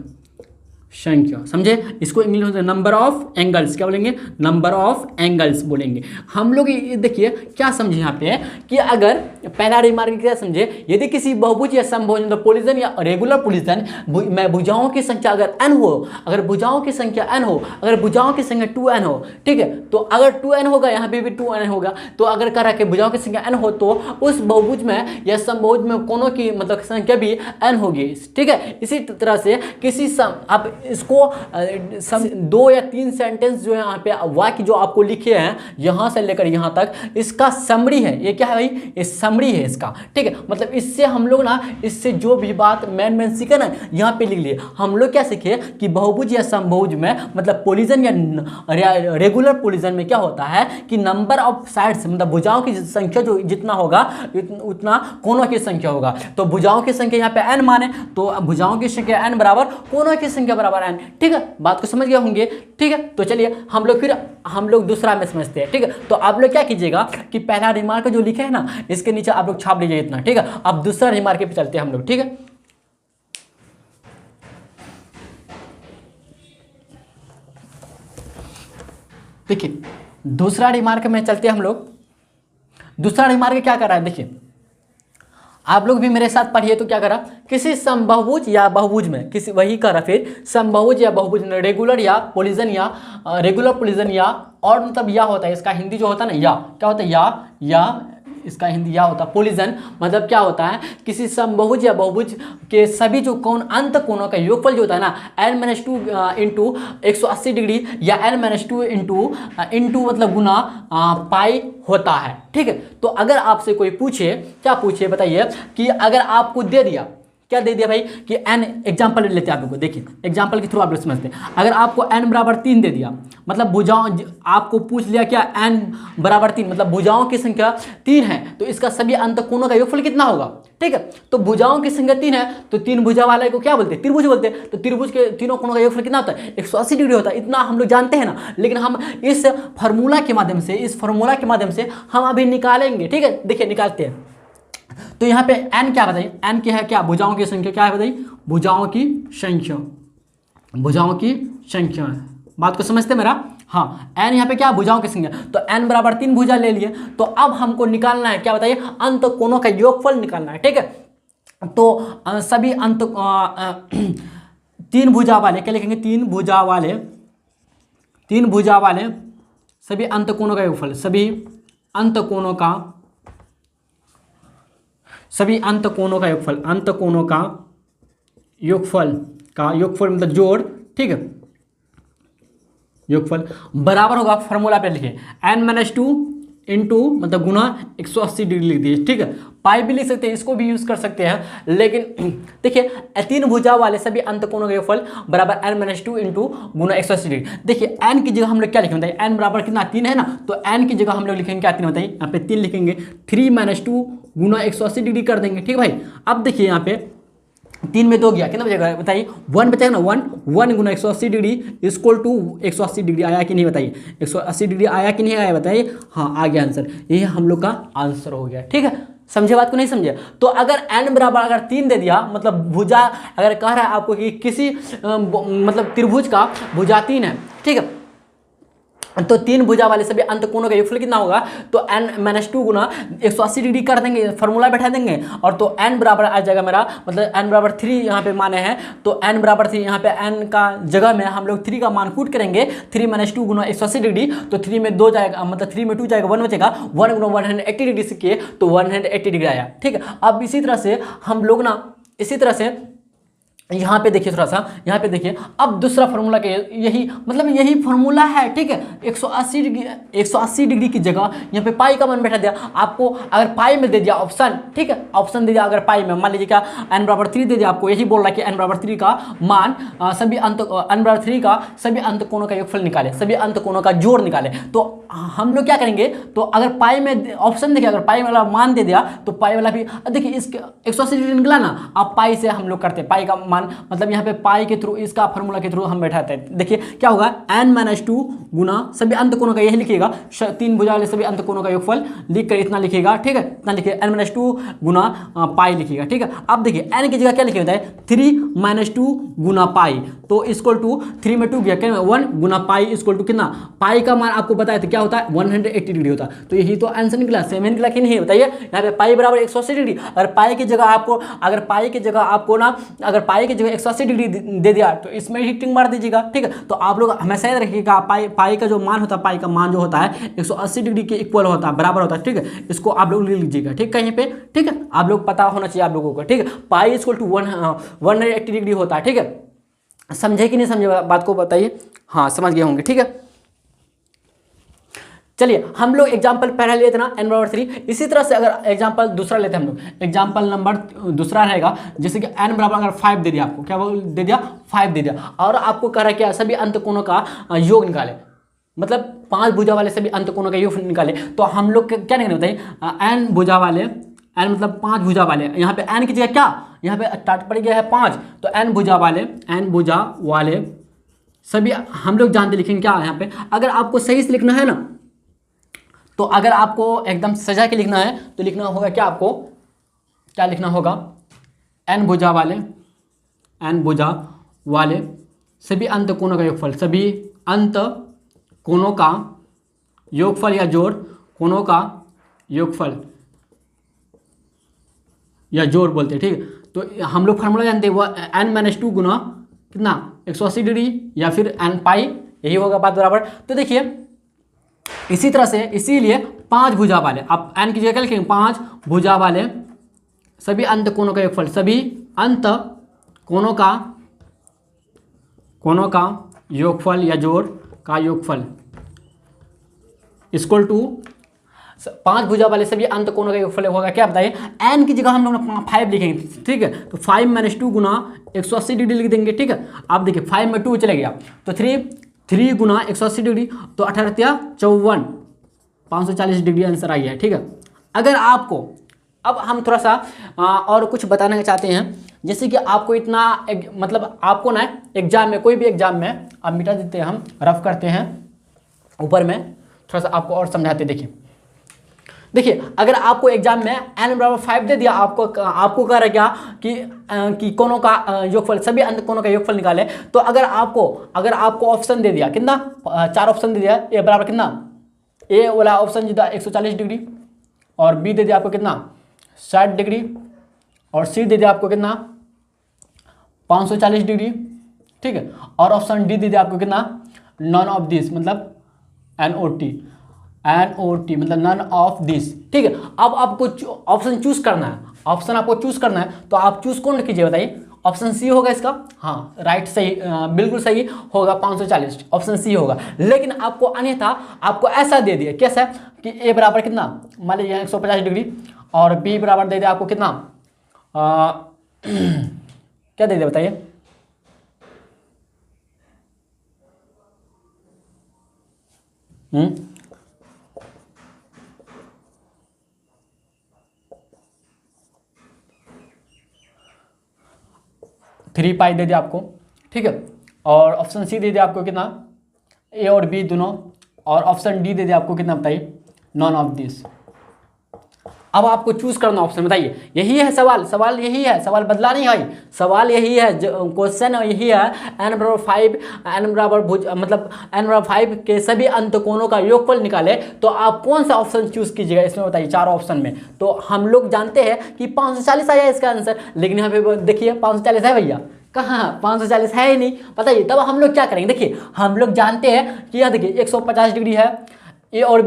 समझे। इसको इंग्लिश में नंबर ऑफ एंगल्स क्या बोलेंगे, नंबर ऑफ एंगल्स बोलेंगे हम लोग। ये देखिए क्या समझे यहाँ पे कि अगर पहला रिमार्क क्या समझे, यदि किसी बहुभुज या समभुज मतलब पोलिजन या रेगुलर पोलिजन में भुजाओं की संख्या अगर n हो, अगर भुजाओं की संख्या n हो, अगर भुजाओं की संख्या 2n हो, ठीक है, तो अगर 2n होगा यहाँ पे भी 2n होगा, तो अगर कह रहा है कि भुजाओं की संख्या n हो तो उस बहुभुज में या समभुज में कोनों की मतलब संख्या भी n होगी, ठीक है। इसी तरह से किसी आप इसको 2 या 3 सेंटेंस जो है यहाँ पे वाक्य जो आपको लिखे हैं यहाँ से लेकर यहाँ तक, इसका समरी है, ये क्या है भाई, ये समरी है इसका, ठीक है। मतलब इससे हम लोग ना, इससे जो भी बात मेन सीखे ना यहाँ पे लिख लिए। हम लोग क्या सीखे कि बहुभुज या समभुज में मतलब पोलिजन या रेगुलर पोलिजन में क्या होता है कि नंबर ऑफ साइड्स मतलब भुजाओं की संख्या जो जितना होगा उतना कोनों की संख्या होगा। तो भुजाओं की संख्या यहाँ पे n माने तो भुजाओं की संख्या n बराबर कोनों की संख्या बराबर n, ठीक है, बात को समझ गए होंगे, ठीक है। तो चलिए हम लोग दूसरा में समझते हैं, ठीक है। तो आप लोग क्या कीजिएगा कि पहला रिमार्क जो लिखे है ना इसके नीचे आप लोग छाप लीजिए इतना, ठीक है। अब दूसरा रिमार्क पे चलते हैं हम लोग, ठीक है। देखिए दूसरा रिमार्क में चलते हैं हम लोग। दूसरा रिमार्क क्या कर रहा है, देखिए आप लोग भी मेरे साथ पढ़िए। तो क्या करा, किसी समबहुभुज या बहुभुज में किसी वही करा फिर समबहुभुज या बहुभुज रेगुलर या पोलिजन या रेगुलर पोलिजन या और मतलब या होता है इसका हिंदी जो होता है ना, या क्या होता है, या इसका हिंदी या होता है। पोलिजन मतलब क्या होता है, किसी समबहुज या बहुभुज के सभी जो कोण अंत कोणों का योगफल जो होता है ना n-2 इंटू 180 डिग्री या n-2 इंटू मतलब गुना पाई होता है, ठीक है। तो अगर आपसे कोई पूछे, क्या पूछे बताइए, कि अगर आपको दे दिया, क्या दे दिया भाई कि n, एग्जाम्पल लेते हैं आप लोग को, देखिए एग्जाम्पल के थ्रू आप लोग समझते हैं। अगर आपको n बराबर 3 दे दिया मतलब भुजाओं, आपको पूछ लिया क्या n बराबर 3 मतलब भुजाओं की संख्या 3 है तो इसका सभी अंत कोणों का योगफल कितना होगा, ठीक है। तो भुजाओं की संख्या 3 है तो 3 भुजा वाले को क्या बोलते हैं, त्रिभुज बोलते हैं। तो त्रिभुज के तीनों कोणों का योगफल कितना होता है, 180 डिग्री होता है। इतना हम लोग जानते हैं ना, लेकिन हम इस फार्मूला के माध्यम से हम अभी निकालेंगे, ठीक है। देखिए निकालते हैं। तो यहाँ पे n क्या बताइए, n क्या है, क्या भुजाओं की संख्या क्या है बताइए, भुजाओं की संख्या है। बात को समझते मेरा, हाँ n यहाँ पे क्या भुजाओं की संख्या, तो n बराबर 3 भुजा ले लिए। तो अब हमको निकालना है क्या बताइए, अंत कोणों का योगफल निकालना है, ठीक है। तो सभी अंत 3 भुजा वाले क्या लिखेंगे, 3 भुजा वाले सभी अंत कोणों का योगफल, सभी अंत कोणों का योगफल मतलब जोड़, ठीक है, योगफल बराबर होगा, फार्मूला पे लिखे n-2 इंटू मतलब गुना 180 डिग्री लिख दिए, ठीक है। पाई भी लिख सकते हैं, इसको भी यूज कर सकते हैं, लेकिन देखिए 3 भुजा वाले सभी अंत कोणों का योगफल बराबर n-2 इंटू गुना 180 डिग्री। देखिए n की जगह हम लोग क्या लिखेंगे बताइए, n बराबर कितना 3 है ना, तो n की जगह हम लोग लिखेंगे क्या 3 बताइए, यहाँ पे 3 लिखेंगे, 3-2 गुना 180 डिग्री कर देंगे, ठीक है भाई। अब देखिए यहाँ पे 3 में 2 गया, कितना बचेगा बताइए, 1 बचेगा ना, 1 गुना 180 डिग्री इक्वल टू 180 डिग्री आया कि नहीं बताइए, 180 डिग्री आया कि नहीं आया बताइए, हाँ आ गया आंसर। ये हम लोग का आंसर हो गया, ठीक है। समझे बात को, नहीं समझे। तो अगर n बराबर अगर 3 दे दिया मतलब भुजा अगर कह रहा है आपको कि किसी मतलब त्रिभुज का भुजा 3 है, ठीक है, तो 3 भुजा वाले सभी अंत कोणों का योगफल कितना होगा, तो n-2 गुना 180 डिग्री कर देंगे, फार्मूला बैठा देंगे, और तो n बराबर आ जाएगा मेरा मतलब n बराबर 3 यहाँ पे माने हैं, तो n बराबर 3 यहाँ पे n का जगह में हम लोग 3 का मान कूट करेंगे, 3-2 गुना 180 डिग्री, तो 3 में 2 जाएगा मतलब 3 में 2 जाएगा, 1 बचेगा, 1 गुना 180 डिग्री से किए तो 180 डिग्री आया, ठीक है। अब इसी तरह से हम लोग ना यहाँ पे देखिए थोड़ा सा, यहाँ पे देखिए अब दूसरा फार्मूला के यही मतलब यही फार्मूला है, ठीक है। 180 डिग्री की जगह यहाँ पे पाई का मान बैठा दिया आपको। अगर पाई में दे दिया ऑप्शन, ठीक है, ऑप्शन दे दिया अगर पाई में, मान लीजिए क्या n बराबर 3 दे दिया आपको, यही बोल रहा है कि n बराबर 3 का मान सभी अंत n बराबर 3 का सभी अंत कोणों का योगफल निकाले, सभी अंत कोणों का जोड़ निकाले। तो हम लोग क्या करेंगे, तो अगर पाई में ऑप्शन देखिए, अगर पाई वाला मान दे दिया तो पाई वाला भी देखिए, इसके 180 डिग्री निकला ना, अब पाई से हम लोग करते हैं पाई का मान, मतलब यहाँ पे पाई के थ्रू, इसका फार्मूला के थ्रू हम बैठाते हैं। देखिए क्या होगा, n-2 गुना सभी अंत कोणों का, यही लिखिएगा 3 भुजा वाले सभी अंत कोणों का योगफल लिख कर इतना लिखिएगा, ठीक है, इतना लिखिए n-2 गुना पाई लिखिएगा, ठीक है। अब देखिए n की जगह क्या लिखिए होता है 3-2 गुना पाई, तो इक्वल टू 3 में 2 गया क्या 1 गुना पाई इक्वल टू कितना, पाई का मान आपको बताया था क्या होता है 180 डिग्री होता है। तो यही तो आंसर निकला, सेम निकला कि नहीं बताइए। यहाँ पे पाई बराबर 180 डिग्री, अगर पाई की जगह आपको, अगर पाई की जगह आपको ना, अगर पाई की जगह 180 डिग्री दे दिया तो इसमें ही टिक मार दीजिएगा, ठीक है। तो आप लोग हमेशा याद रखिएगा पाई का जो मान होता है, पाई का मान जो होता है 180 डिग्री के इक्वल होता है, बराबर होता है, ठीक है। इसको आप लोग लिख लीजिएगा, ठीक कहीं पे, ठीक है, आप लोग पता होना चाहिए आप लोगों को, ठीक है। पाई इक्वल टू 180 डिग्री होता है, ठीक है। समझे कि नहीं समझे बात को बताइए, हाँ समझ गए होंगे, ठीक है। चलिए हम लोग एग्जाम्पल पहला लिए थे ना n बराबर 3, इसी तरह से अगर एग्जाम्पल दूसरा लेते हैं हम लोग, एग्जाम्पल नंबर दूसरा रहेगा, जैसे कि n बराबर अगर 5 दे दिया आपको, क्या दे दिया 5 दे दिया, और आपको कह रहा है क्या सभी अंत कोणों का योग निकाले, मतलब 5 भुजा वाले सभी अंत कोणों का योग निकाले। तो हम लोग क्या नहीं होता है n भुजा वाले, n मतलब 5 भुजा वाले, यहाँ पे n की जगह क्या, यहाँ पे स्टार्ट पड़ गया है 5, तो n भुजा वाले सभी हम लोग जानते लिखेंगे क्या यहाँ पे। अगर आपको सही से लिखना है ना, तो अगर आपको एकदम सजा के लिखना है तो लिखना होगा क्या, आपको क्या लिखना होगा, n भुजा वाले सभी अंत कोणों का योगफल, सभी अंत कोणों का योगफल या जोड़, कोणों का योगफल या जोड़ बोलते हैं, ठीक है। तो हम लोग फार्मूला जानते हैं वो n-2 गुना कितना 180 डिग्री या फिर n पाई, यही होगा बात बराबर। तो देखिए इसी तरह से, इसीलिए 5 भुजा वाले, आप n की जगह क्या लिखेंगे 5 भुजा वाले सभी अंत कोणों का योगफल, सभी अंत कोणों का योगफल या जोड़ का योगफल इक्वल टू 5 भुजा वाले सभी अंत कोणों का योगफल होगा क्या बताइए। n की जगह हम लोग 5 लिखेंगे, ठीक है, तो 5-2 गुना 180 डिग्री लिख देंगे, ठीक है। आप देखिए 5 में 2 चले गया तो 3 गुना 180 डिग्री, तो 18-54 540 डिग्री आंसर आ गया है, ठीक है। अगर आपको, अब हम थोड़ा सा और कुछ बताना चाहते हैं, जैसे कि आपको इतना मतलब आपको ना एग्जाम में, कोई भी एग्जाम में, अब मिटा देते हैं हम, रफ करते हैं ऊपर में, थोड़ा सा आपको और समझाते। देखिए अगर आपको एग्जाम में n बराबर 5 दे दिया, आपको कह रहा है क्या कि कोणों का योगफल, सभी अंत कोणों का योगफल निकाले। तो अगर आपको ऑप्शन दे दिया कितना, 4 ऑप्शन दे दिया, ए बराबर कितना, ए वाला ऑप्शन जो था 140 डिग्री, और बी दे दिया आपको कितना 60 डिग्री, और सी दे दिया आपको कितना 540 डिग्री, ठीक है, और ऑप्शन डी दे दिया आपको कितना नॉन ऑफ दिस, मतलब NOT मतलब नन ऑफ दिस, ठीक है। अब आपको ऑप्शन चूज करना है, ऑप्शन आपको चूज करना है, तो आप चूज कौन कीजिए बताइए, ऑप्शन सी होगा इसका, हाँ राइट, सही, बिल्कुल सही होगा, 540 ऑप्शन सी होगा। लेकिन आपको अन्यथा आपको ऐसा दे दिया, कैसा कि ए बराबर कितना, मान लीजिए 150 डिग्री, और बी बराबर दे दिया आपको कितना क्या दे दिया बताइए, थ्री पाई दे दिया आपको, ठीक है, और ऑप्शन सी दे दिया आपको कितना, ए और बी दोनों, और ऑप्शन डी दे दिया आपको कितना बताइए नॉन ऑफ दिस। अब आपको चूज करना ऑप्शन, बताइए, यही है सवाल यही है, सवाल बदला नहीं भाई, सवाल यही है, क्वेश्चन यही है, n बराबर 5, n बराबर मतलब n बराबर 5 के सभी अंत कोणों का योगफल निकाले, तो आप कौन सा ऑप्शन चूज कीजिएगा इसमें बताइए, 4 ऑप्शन में। तो हम लोग जानते हैं कि 540 आया इसका आंसर, लेकिन यहाँ पे देखिए 540 है भैया, कहाँ 540 है ही नहीं, बताइए। तब हम लोग क्या करेंगे, देखिए हम लोग जानते हैं कि यह देखिए 150 डिग्री है, ए और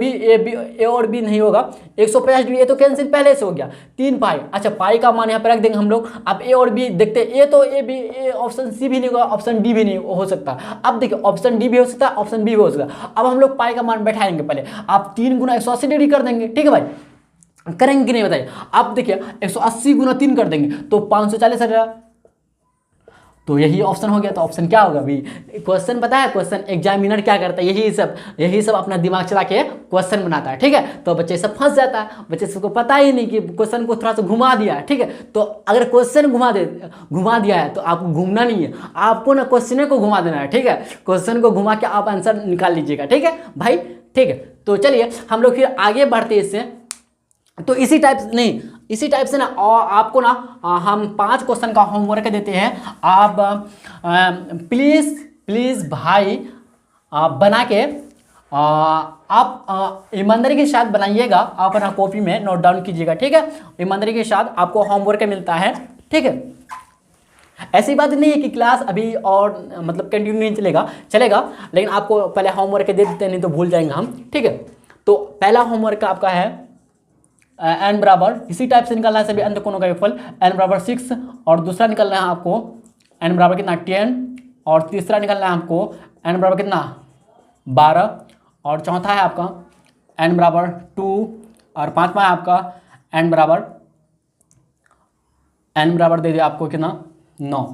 बी नहीं होगा, 150 डिग्री, ये तो कैंसिल पहले से हो गया, 3 पाई। अच्छा, पाई का मान यहाँ पे रख देंगे हम लोग। अब ए और बी देखते हैं, ए तो ए ऑप्शन सी भी नहीं होगा, ऑप्शन डी भी नहीं हो सकता। अब देखिए ऑप्शन डी भी हो सकता है, ऑप्शन बी भी हो सकता है। अब हम लोग पाई का मान बैठाएंगे, पहले आप 3 गुना 180 डिग्री कर देंगे, ठीक है भाई, करेंगे कि नहीं बताइए। अब देखिए 180 गुना 3 कर देंगे तो 540 आ जाएगा, तो यही ऑप्शन हो गया। तो ऑप्शन क्या होगा अभी, क्वेश्चन पता है, क्वेश्चन एग्जामिनर क्या करता है, यही सब अपना दिमाग चला के क्वेश्चन बनाता है, ठीक है। तो बच्चे सब फंस जाता है, बच्चे सबको पता ही नहीं कि क्वेश्चन को थोड़ा सा घुमा दिया है, ठीक है। तो अगर क्वेश्चन घुमा दिया है तो आपको घूमना नहीं है, आपको ना क्वेश्चन को घुमा देना है, ठीक है। क्वेश्चन को घुमा के आप आंसर निकाल लीजिएगा, ठीक है भाई, ठीक है। तो चलिए हम लोग फिर आगे बढ़ते हैं इससे। तो इसी टाइप से ना, और आपको ना हम 5 क्वेश्चन का होमवर्क देते हैं। आप प्लीज़ भाई बना के आप ईमानदारी के साथ बनाइएगा, आप अपना कॉपी में नोट डाउन कीजिएगा, ठीक है। ईमानदारी के साथ आपको होमवर्क मिलता है, ठीक है। ऐसी बात नहीं है कि क्लास अभी और मतलब कंटिन्यू नहीं चलेगा, लेकिन आपको पहले होमवर्क दे देते हैं, नहीं तो भूल जाएंगे हम, ठीक है। तो पहला होमवर्क आपका है n बराबर, इसी टाइप से निकालना है सभी अंत कोणों का योगफल, n बराबर 6, और दूसरा निकालना है आपको n बराबर कितना 10, और तीसरा निकालना है आपको n बराबर कितना 12, और चौथा है आपका n बराबर 2, और पांचवा है आपका n बराबर दे दिया आपको कितना 9।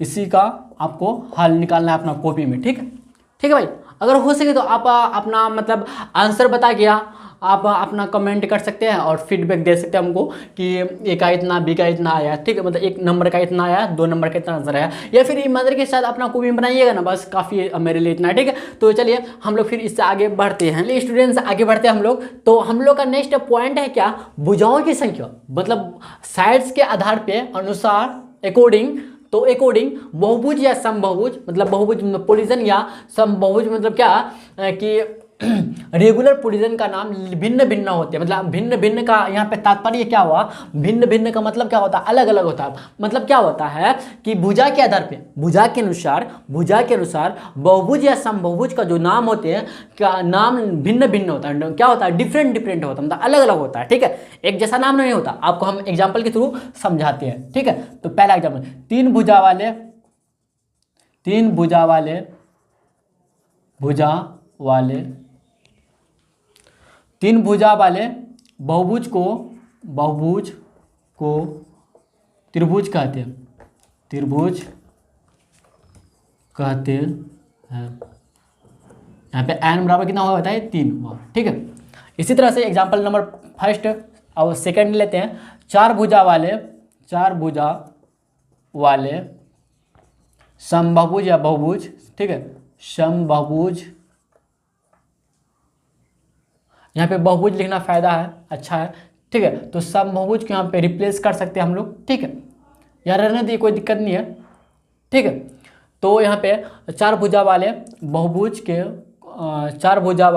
इसी का आपको हल निकालना है अपना कॉपी में, ठीक है भाई। अगर हो सके तो आप अपना मतलब आंसर बता गया, आप अपना कमेंट कर सकते हैं और फीडबैक दे सकते हैं हमको कि ए का इतना, बी का इतना आया, ठीक है, मतलब 1 नंबर का इतना आया, 2 नंबर का इतना आंसर आया, या फिर ईमानदारी के साथ अपना कॉपी बनाइएगा ना, बस काफ़ी मेरे लिए इतना है, ठीक है। तो चलिए हम लोग फिर इससे आगे बढ़ते हैं, स्टूडेंट्स आगे बढ़ते हैं हम लोग। तो हम लोग का नेक्स्ट पॉइंट है क्या, भुजाओं की संख्या, मतलब साइड्स के आधार पे अनुसार अकॉर्डिंग बहुभुज या समबहुभुज, मतलब बहुभुज पोलिजन या समबहुभुज, मतलब क्या कि रेगुलर पोलिजन का नाम भिन्न भिन्न होते हैं। मतलब भिन्न भिन्न का यहाँ पे तात्पर्य क्या हुआ, भिन्न भिन्न का मतलब क्या होता है, अलग अलग होता है। मतलब क्या होता है कि भुजा के आधार पे, भुजा के अनुसार बहुभुज या समबहुभुज का जो नाम होते हैं, का नाम भिन्न भिन्न होता है। क्या होता है, डिफरेंट होता है, मतलब अलग अलग होता है, ठीक है। एक जैसा नाम नहीं होता, आपको हम एग्जाम्पल के थ्रू समझाते हैं, ठीक है। तो पहला एग्जाम्पल, 3 भुजा वाले बहुभुज को त्रिभुज कहते हैं। यहाँ पे n बराबर कितना हुआ बताइए, 3 हुआ, ठीक है। इसी तरह से एग्जाम्पल नंबर फर्स्ट और सेकंड लेते हैं। 4 भुजा वाले समबहुभुज या बहुभुज, ठीक है, समबहुभुज, यहाँ पे बहुभुज लिखना फायदा है, अच्छा है, ठीक है। तो समबहुभुज को यहाँ पे रिप्लेस कर सकते हैं हम लोग, ठीक है, यहाँ रहने दिए, कोई दिक्कत नहीं है, ठीक है। तो यहाँ पे 4 भुजा वाले बहुभुज के 4 भुजा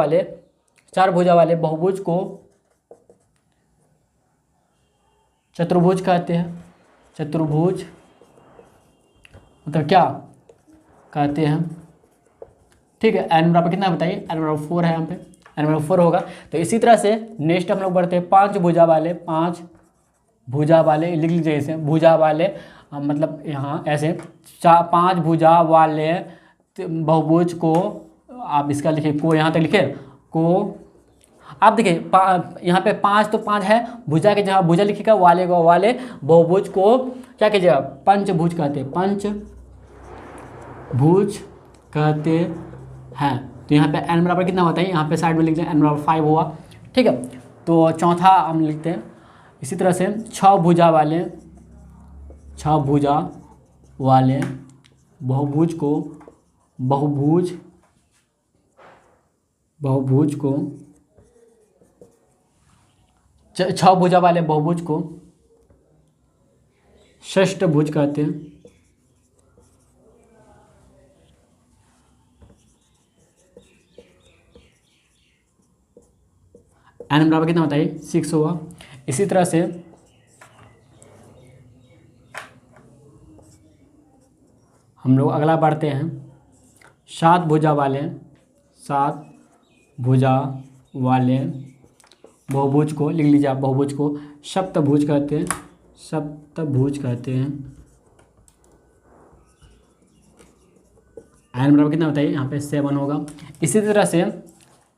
वाले बहुभुज को चतुर्भुज कहते हैं। चतुर्भुज मतलब क्या कहते हैं, ठीक है। n बराबर कितना बताइए, n बराबर 4 है, यहाँ पे n बराबर 4 होगा। तो इसी तरह से नेक्स्ट हम लोग बढ़ते हैं, 5 भुजा वाले लिख लीजिए इसे, भुजा वाले मतलब यहाँ ऐसे 5 भुजा वाले बहुभुज को, आप इसका लिखिए को, यहाँ तक लिखे को। आप देखिए यहाँ पे 5 तो 5 है, भुजा के जहाँ भुजा लिखिएगा, वाले बहुभुज को क्या कीजिएगा, पंचभुज कहते हैं। तो यहाँ पे n बराबर कितना होता है, यहाँ पे साइड में लिख दें n बराबर 5 हुआ, ठीक है। तो चौथा हम लिखते हैं इसी तरह से 6 भुजा वाले बहुभुज को 6 भुजा वाले बहुभुज को षष्ठभुज कहते हैं। n बराबर कितना होता है, 6 हुआ। इसी तरह से हम लोग अगला बढ़ते हैं, 7 भुजा वाले बहुभुज को लिख लीजिए आप, बहुभुज को सप्तभुज कहते हैं, सप्तभुज कहते हैं। n बराबर कितना बताइए, यहाँ पे 7 होगा। इसी तरह से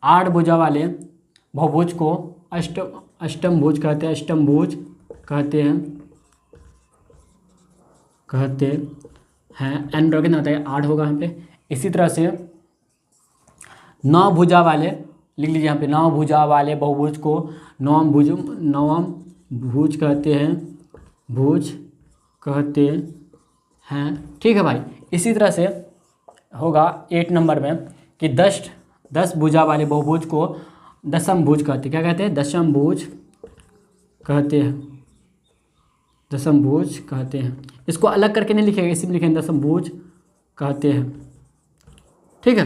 8 भुजा वाले बहुभुज को अष्टमभुज कहते हैं, अष्टमभुज कहते हैं n बराबर कितना बताइए, 8 होगा यहाँ पे। इसी तरह से 9 भुजा वाले लिख लीजिए यहाँ पे, 9 भुजा वाले बहुभुज को नवम भुज कहते हैं, भुज कहते हैं, ठीक है भाई। इसी तरह से होगा 8 नंबर में कि 10 भुजा वाले बहुभुज को दशम भुज कहते हैं। क्या कहते हैं, दशम भुज कहते हैं, दशम भुज कहते हैं। इसको अलग करके नहीं लिखेंगे, इसी में लिखेंगे दशम भुज कहते हैं, ठीक है।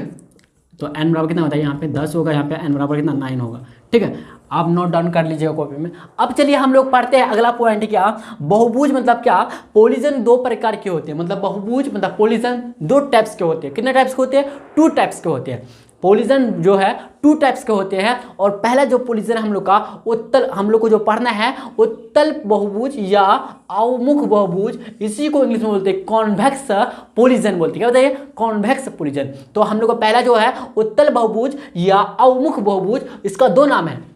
तो n बराबर कितना बताइए, यहाँ पे 10 होगा, यहाँ पे n बराबर कितना 9 होगा, ठीक है। आप नोट डाउन कर लीजिएगा कॉपी में। अब चलिए हम लोग पढ़ते हैं अगला पॉइंट, क्या बहुभुज मतलब क्या, पॉलीजन 2 प्रकार के होते हैं। मतलब बहुभुज मतलब पॉलीजन 2 टाइप्स के होते हैं। कितने टाइप्स के होते हैं, 2 टाइप्स के होते हैं। पॉलीजन जो है 2 टाइप्स के होते हैं। और पहला जो पॉलीजन हम लोग का उत्तल, हम लोग को जो पढ़ना है उत्तल बहुभुज या अवमुख बहुभुज, इसी को इंग्लिश में बोलते हैं कॉन्वेक्स पॉलीजन बोलते हैं। क्या बताइए, कॉन्वेक्स पॉलीजन। तो हम लोग का पहला जो है उत्तल बहुभुज या अवमुख बहुभुज, इसका 2 नाम है।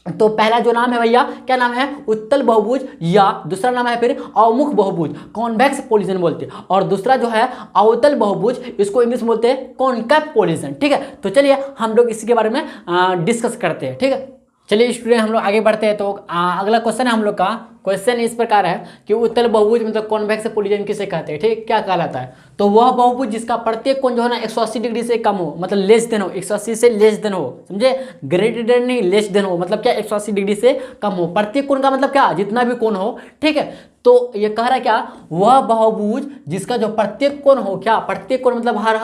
तो पहला जो नाम है भैया, क्या नाम है, उत्तल बहुभुज, या दूसरा नाम है फिर अवमुख बहुभुज, कॉन्वेक्स पॉलीजन बोलते हैं। और दूसरा जो है अवतल बहुभुज, इसको इंग्लिश में बोलते हैं कॉनकेव पॉलीजन, ठीक है। तो चलिए हम लोग इसी के बारे में डिस्कस करते हैं, ठीक है। चलिए स्टूडेंट हम लोग आगे बढ़ते हैं। तो अगला क्वेश्चन है हम लोग का, क्वेश्चन इस प्रकार है कि उत्तल बहुभुज मतलब कॉन्वेक्स पॉलीजन किसे कहते हैं, ठीक, क्या कहलाता है। तो वह बहुभुज जिसका प्रत्येक कोण जो है ना 180 डिग्री से कम हो, मतलब लेस देन हो, 180 से लेस देन हो, समझे, ग्रेटर देन नहीं, लेस देन हो, मतलब क्या 180 डिग्री से कम हो। प्रत्येक कोण का मतलब क्या, जितना भी कोण हो, ठीक है। तो ये कह रहा है क्या, वह बहुभुज जिसका जो प्रत्येक कोण हो, क्या प्रत्येक कोण मतलब हर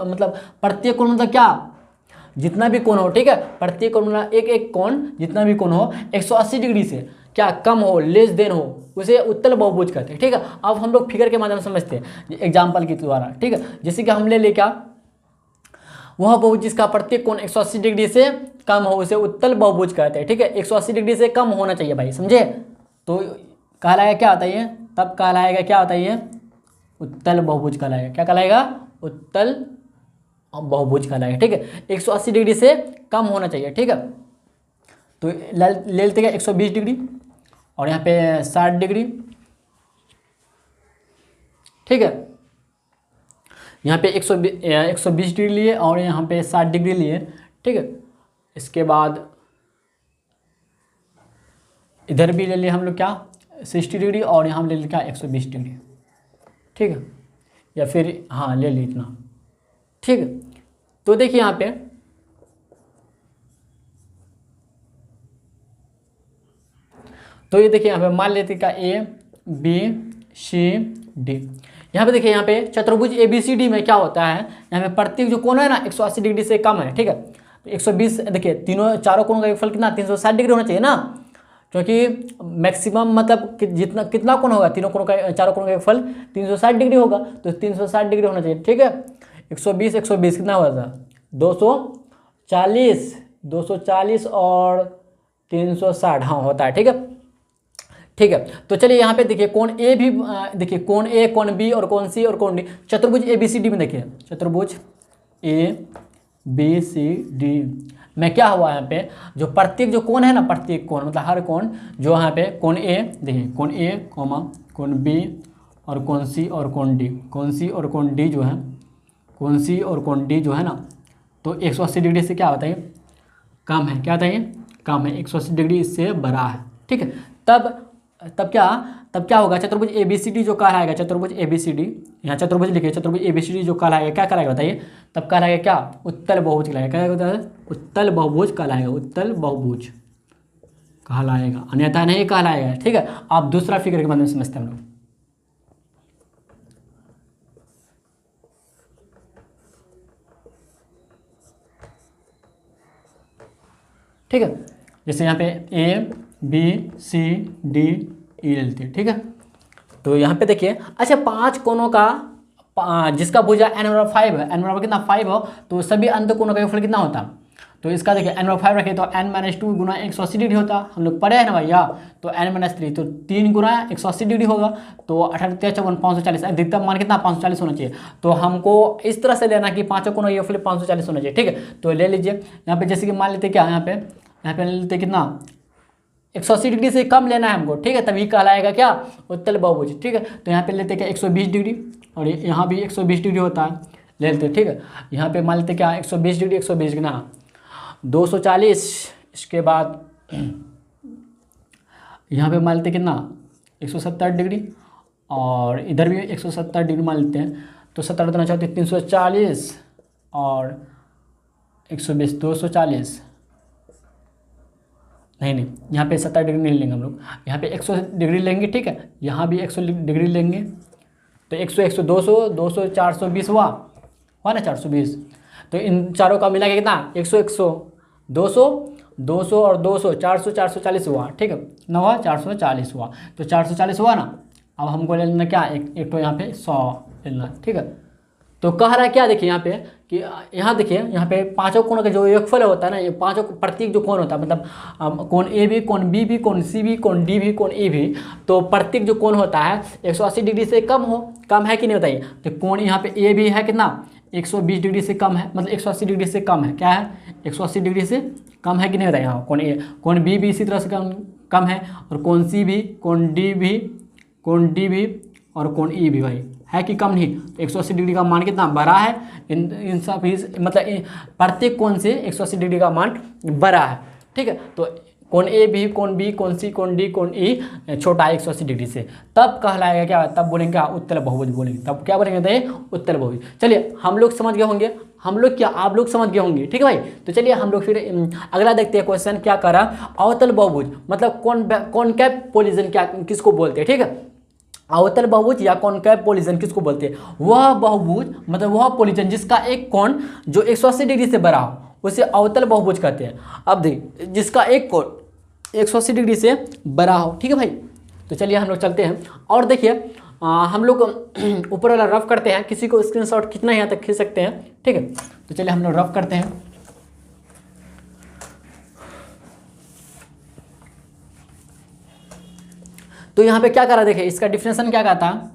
मतलब प्रत्येक कोण मतलब क्या, जितना भी कोण हो, ठीक है। प्रत्येक कोण मतलब एक कोण, जितना भी कोण हो 180 डिग्री से क्या कम हो, लेस देन हो, उसे उत्तल बहुभुज कहते हैं, ठीक है। अब हम लोग फिगर के माध्यम से समझते हैं एग्जाम्पल के द्वारा, ठीक है। जैसे कि हम ले क्या, वह बहुभुज जिसका प्रत्येक कोण 180 डिग्री से कम हो उसे उत्तल बहुभुज कहते हैं, ठीक है। 180 डिग्री से कम होना चाहिए भाई, समझे। तो कहलाएगा क्या होता है, तब कहलाएगा क्या होता है, उत्तल बहुभुज कहलाएगा। क्या कहलाएगा, उत्तल बहुभुज कहलाएगा, ठीक है। 180 डिग्री से कम होना चाहिए, ठीक है। तो ले लेते हैं 120 डिग्री और यहाँ पे 60 डिग्री, ठीक है। यहाँ पे 120 डिग्री लिए और यहाँ पे 60 डिग्री लिए, ठीक है। इसके बाद इधर भी ले लिए हम लोग क्या 60 डिग्री और यहाँ ले लिया क्या 120 डिग्री, ठीक है। या फिर हाँ ले ली इतना, ठीक है। तो देखिए यहाँ पे तो ये देखिए यहाँ पे मान लेते क्या A B C D। यहाँ पे देखिए यहाँ पे चतुर्भुज ABCD में क्या होता है, यहाँ पे प्रत्येक जो कोण है ना 180 डिग्री से कम है, ठीक है। तो 120 देखिए चारों कोणों का योगफल कितना 360 डिग्री होना चाहिए ना, क्योंकि मैक्सिमम मतलब जितना कितना कोण होगा, तीनों कोणों का चारों कोणों का योगफल 360 डिग्री होगा, तो 360 डिग्री होना चाहिए, ठीक है। 120 कितना हुआ था 240 और 360 हाँ होता है, ठीक है, ठीक है। तो चलिए यहाँ पे देखिए कोण ए भी देखिए कोण ए, कोण बी और कोण सी और कोण डी, चतुर्भुज ABCD में देखिए चतुर्भुज ABCD में क्या हुआ, यहाँ पे जो प्रत्येक जो कोण है ना, प्रत्येक कोण मतलब हर कोण जो यहाँ पे कोण ए देखिए कोण ए कोमा कोण बी और कोण सी और कोण डी, कोण सी और कोण डी जो है, कोण सी और कोण डी जो है ना, तो 180 डिग्री से क्या होता है कम है, क्या होता है कम है, 180 डिग्री इससे बड़ा है, ठीक है। तब क्या होगा, चतुर्भुज ABCD जो कहलाएगा, चतुर्भुज ABCD यहाँ चतुर्भुज लिखिए, चतुर्भुज ABCD जो कहलाएगा क्या कहलाएगा बताइए, तब कहलाएगा क्या उत्तल बहुभुज कहलाएगा, क्या कहलाएगा उत्तल बहुभुज कहलाएगा, उत्तल बहुभुज कहलाएगा, अन्यथा नहीं कहलाएगा, ठीक है। आप दूसरा फिगर के माध्यम से समझते हैं हम लोग, ठीक है। जैसे यहाँ पे ABCD E लेते हैं, ठीक है। तो यहाँ पे देखिए अच्छा 5 कोणों का जिसका भुजा n बराबर 5 है, n बराबर कितना 5 हो, तो सभी अंत कोणों का योगफल कितना होता, तो इसका देखिए n/5 रखें तो n-2 गुना 180 डिग्री होता, हम लोग पढ़े हैं ना भैया। तो n-3 तो 3 गुना 180 डिग्री होगा, तो 540, अधिकतम मान कितना 540 होना चाहिए। तो हमको इस तरह से लेना कि पाँचों कोनों ये 540 होना चाहिए, ठीक है। तो ले लीजिए यहाँ पे, जैसे कि मान लेते क्या यहाँ पे ले लेते कितना 180 डिग्री से कम लेना है हमको, ठीक है, तभी कहलाएगा क्या उत्तल बहुभुज, ठीक है। तो यहाँ पे लेते क्या 120 डिग्री, और यहाँ भी 120 डिग्री होता है, ले लेते, ठीक है। यहाँ पे मान लेते क्या 120 डिग्री, 120 ना 240, इसके बाद यहाँ पे मान लेते कितना 170 डिग्री, और इधर भी 170 डिग्री मान लेते हैं। तो 70 देना चाहते 340 और 120 240, नहीं यहाँ पे 70 डिग्री नहीं लेंगे हम लोग, यहाँ पे 100 डिग्री लेंगे, ठीक है। यहाँ भी 100 डिग्री लेंगे, तो 100 200 420 हुआ ना 420। तो इन चारों का मिला के कितना 100 200 और 200 440 हुआ, ठीक है ना, हुआ 440 हुआ। तो 440 हुआ ना, अब हमको ले लेना क्या एक तो यहाँ पे 100 लेना, ठीक है। तो कह रहा है क्या देखिए यहाँ पे कि यहाँ देखिए यहाँ पे पांचों कोणों का जो योगफल होता है ना, ये पांचों प्रत्येक जो कोण होता है, मतलब कोण ए भी, कोण बी भी, कोण सी भी, कोण डी भी, कोण ई भी, तो प्रत्येक जो कोण होता है 180 डिग्री से कम है कि नहीं बताइए। तो कोण यहाँ पे ए भी है कितना 120 डिग्री से कम है, मतलब 180 डिग्री से कम है, क्या है 180 डिग्री से कम है कि नहीं बताइए। हाँ कोण ए, कोण बी भी इसी तरह से कम है, और कोण सी भी, कोण डी भी और कोण ई भी भाई है कि कम नहीं। तो 180 डिग्री का मान कितना बड़ा है, इन सब मतलब प्रत्येक कोण से 180 डिग्री का मान बड़ा है, ठीक है। तो कोण ए भी, कोण बी, कोण सी, कोण डी, कोण ई छोटा है 180 डिग्री से, तब कहलाएगा क्या, तब बोलेंगे क्या उत्तल बहुभुज बोलेंगे, तब क्या बोलेंगे तो उत्तल बहुभुज। चलिए हम लोग समझ गए होंगे, हम लोग क्या आप लोग समझ गए होंगे, ठीक है भाई। तो चलिए हम लोग फिर अगला देखते हैं क्वेश्चन क्या कर रहा, अवतल बहुभुज मतलब कॉनकैव पोलिजन क्या किसको बोलते हैं, ठीक है। अवतल बहुभुज या कॉनकैव पोलिजन किसको बोलते हैं, वह बहुभुज मतलब वह पोलिजन जिसका एक कोण जो 180 डिग्री से बड़ा हो उसे अवतल बहुभुज कहते हैं। अब देखिए जिसका एक कोण 180 डिग्री से बड़ा हो, ठीक है भाई। तो चलिए हम लोग चलते हैं और देखिए हम लोग ऊपर वाला रफ करते हैं, किसी को स्क्रीनशॉट कितना यहाँ तक खींच सकते हैं, ठीक है। तो चलिए हम लोग रफ करते हैं। तो यहाँ पे क्या करा देखिए, इसका डिफिनेशन क्या कहता है,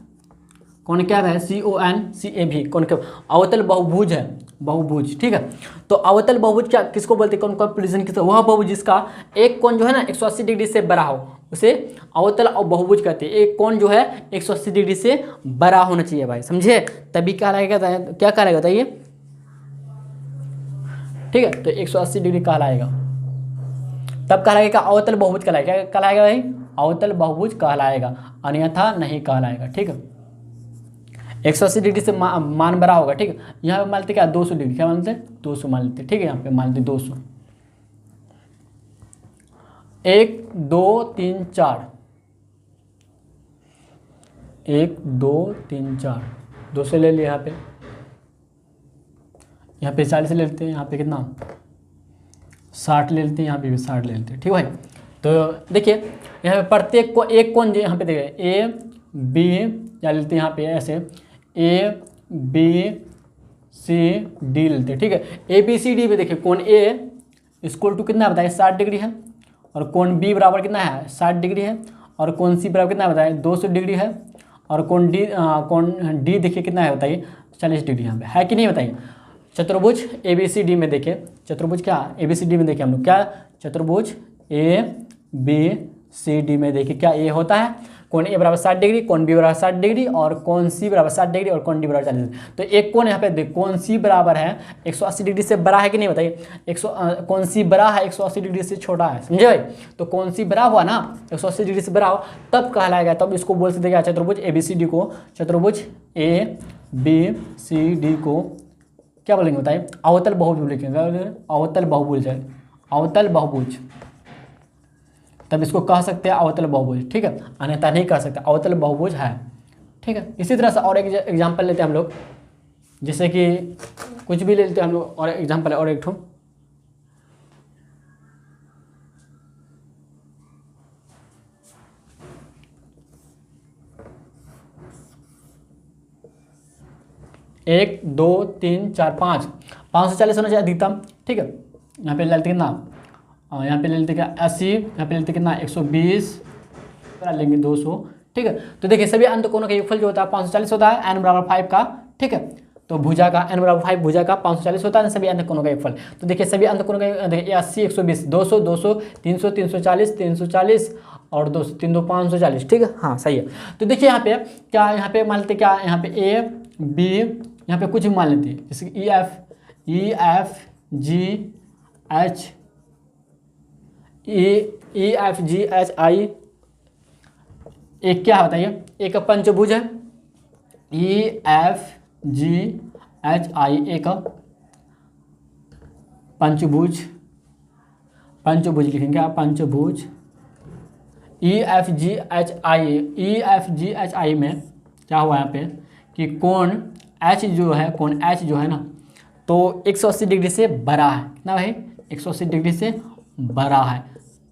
कॉनकैव है CONCAV कॉनकैव, अवतल बहुभुज है, बहुभुज, ठीक है। तो अवतल बहुभुज क्या किसको बोलते हैं, कॉनकैव पोलिजन किसको, वह बहुभुज जिसका एक कोण जो है ना 180 डिग्री से बड़ा हो उसे अवतल और बहुभुज कहते हैं। एक कोण जो है 180 डिग्री से बड़ा होना चाहिए भाई, समझे, तभी कहलाएगा, क्या कहलाएगा बताइए, ठीक है। तो 180 डिग्री कहलाएगा, तब कहलाएगा अवतल बहुभुज कहलाएगा, क्या कहलाएगा भाई, अवतल बहुभुज कहलाएगा, अन्यथा नहीं कहलाएगा, ठीक है। 180 डिग्री से मान बड़ा होगा, ठीक है। यहाँ पे मान लेते क्या 200 डिग्री, क्या मानते हैं 200 मान लेते, ठीक है। यहाँ पे मान लेते 200, 1 2 3 4, 1 2 3 4 200 ले लिया, यहाँ पे 40 ले लेते हैं, यहाँ पे कितना 60 ले लेते हैं, यहाँ पे भी 60 ले लेते हैं, ठीक है भाई। तो देखिए यहाँ पे प्रत्येक को एक कोण यहाँ पे देखिए ए बी या लेते हैं, यहाँ पे ऐसे ए बी सी डी लेते हैं, ठीक है। ए बी सी डी में देखिए कोण ए इक्वल टू कितना बताइए 60 डिग्री है, और कोण बी बराबर कितना है 60 डिग्री है, और कोण सी बराबर कितना बताइए 200 डिग्री है, और कोण डी देखिए कितना है बताइए 40 डिग्री यहाँ पे है कि नहीं बताइए। चतुर्भुज ए बी सी डी में देखिए, चतुर्भुज क्या ए बी सी डी में देखिए हम लोग क्या चतुर्भुज ए बी सी डी में देखिए क्या ए होता है, कोण ए बराबर 60 डिग्री, कोण बी बराबर 60 डिग्री, और कोण सी बराबर 60 डिग्री, और कोण डी बराबर 40 डिग्री। तो एक कोण यहाँ पे देख कोण सी बराबर है 180 डिग्री से बड़ा है कि नहीं बताइए, कोण सी बड़ा है 180 डिग्री से छोटा है, समझे भाई। तो कोण सी बड़ा हुआ ना 180 डिग्री से बड़ा हो तब कहलाएगा, तब इसको बोल सकते क्या चतुर्भुज ए बी सी डी को, चतुर्भुज ए बी सी डी को क्या बोलेंगे बताइए अवतल बहुभुज लिखेंगे, अवतल बहुभुज है, अवतल बहुभुज, तब इसको कह सकते हैं अवतल बहुभुज, ठीक है, अन्यथा नहीं कह सकते, अवतल बहुभुज है, ठीक है। इसी तरह से और एक एग्जांपल लेते हैं हम लोग, जैसे कि कुछ भी ले लेते हैं हम लोग, और एग्जांपल और एक ठो, एक 2 3 4 5 540 होना चाहिए अधिकतम, ठीक है। यहाँ पे ले लेते कितना, यहाँ पे ले लेते क्या 80, यहाँ पे लेते कितना 120, लेंगे 200। ठीक है, तो देखिए सभी अंतकोणों का योगफल जो होता है 540 होता है, n बराबर 5 का। ठीक है, तो भुजा का n बराबर 5 भुजा का 540 होता है सभी अंतकोणों का योगफल। तो देखिए सभी अंतकोणों का देखिए 80, 120, 200, 200, 300, 340, 340 और 200, 3 2 540। ठीक है, हाँ सही है। तो देखिए यहाँ पे क्या, यहाँ पे मान लेते क्या, यहाँ पे ए बी, यहाँ पे कुछ भी मान लेते हैं, जैसे E F G H, E F G H I, एक क्या बताइए, एक पंचभुज है, E F G H I एक पंचभुज, पंचभुज लिखेंगे आप, पंचभुज। E F G H I में क्या हुआ यहाँ पे कि कोण एच जो है, कोण एच जो है ना, तो 180 डिग्री से बड़ा है। कितना भाई, 180 डिग्री से बड़ा है।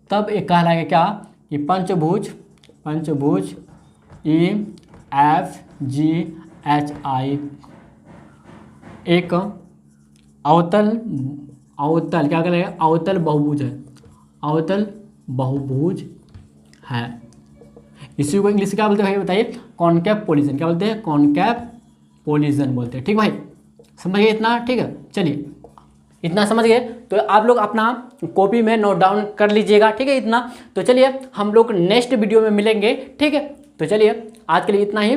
तब एक कहलाएगा क्या कि पंचभुज, पंचभुज E F G H I एक अवतल, अवतल क्या कहलाएगा, अवतल बहुभुज है, अवतल बहुभुज है। इसी को इंग्लिश क्या बोलते हैं भाई बताइए, कॉनकेव कोलिजन। क्या बोलते हैं, कॉनकेव कोलिजन बोलते हैं। ठीक भाई, समझ गए इतना। ठीक है, चलिए इतना समझ गए तो आप लोग अपना कॉपी में नोट डाउन कर लीजिएगा। ठीक है इतना, तो चलिए हम लोग नेक्स्ट वीडियो में मिलेंगे। ठीक है, तो चलिए आज के लिए इतना ही।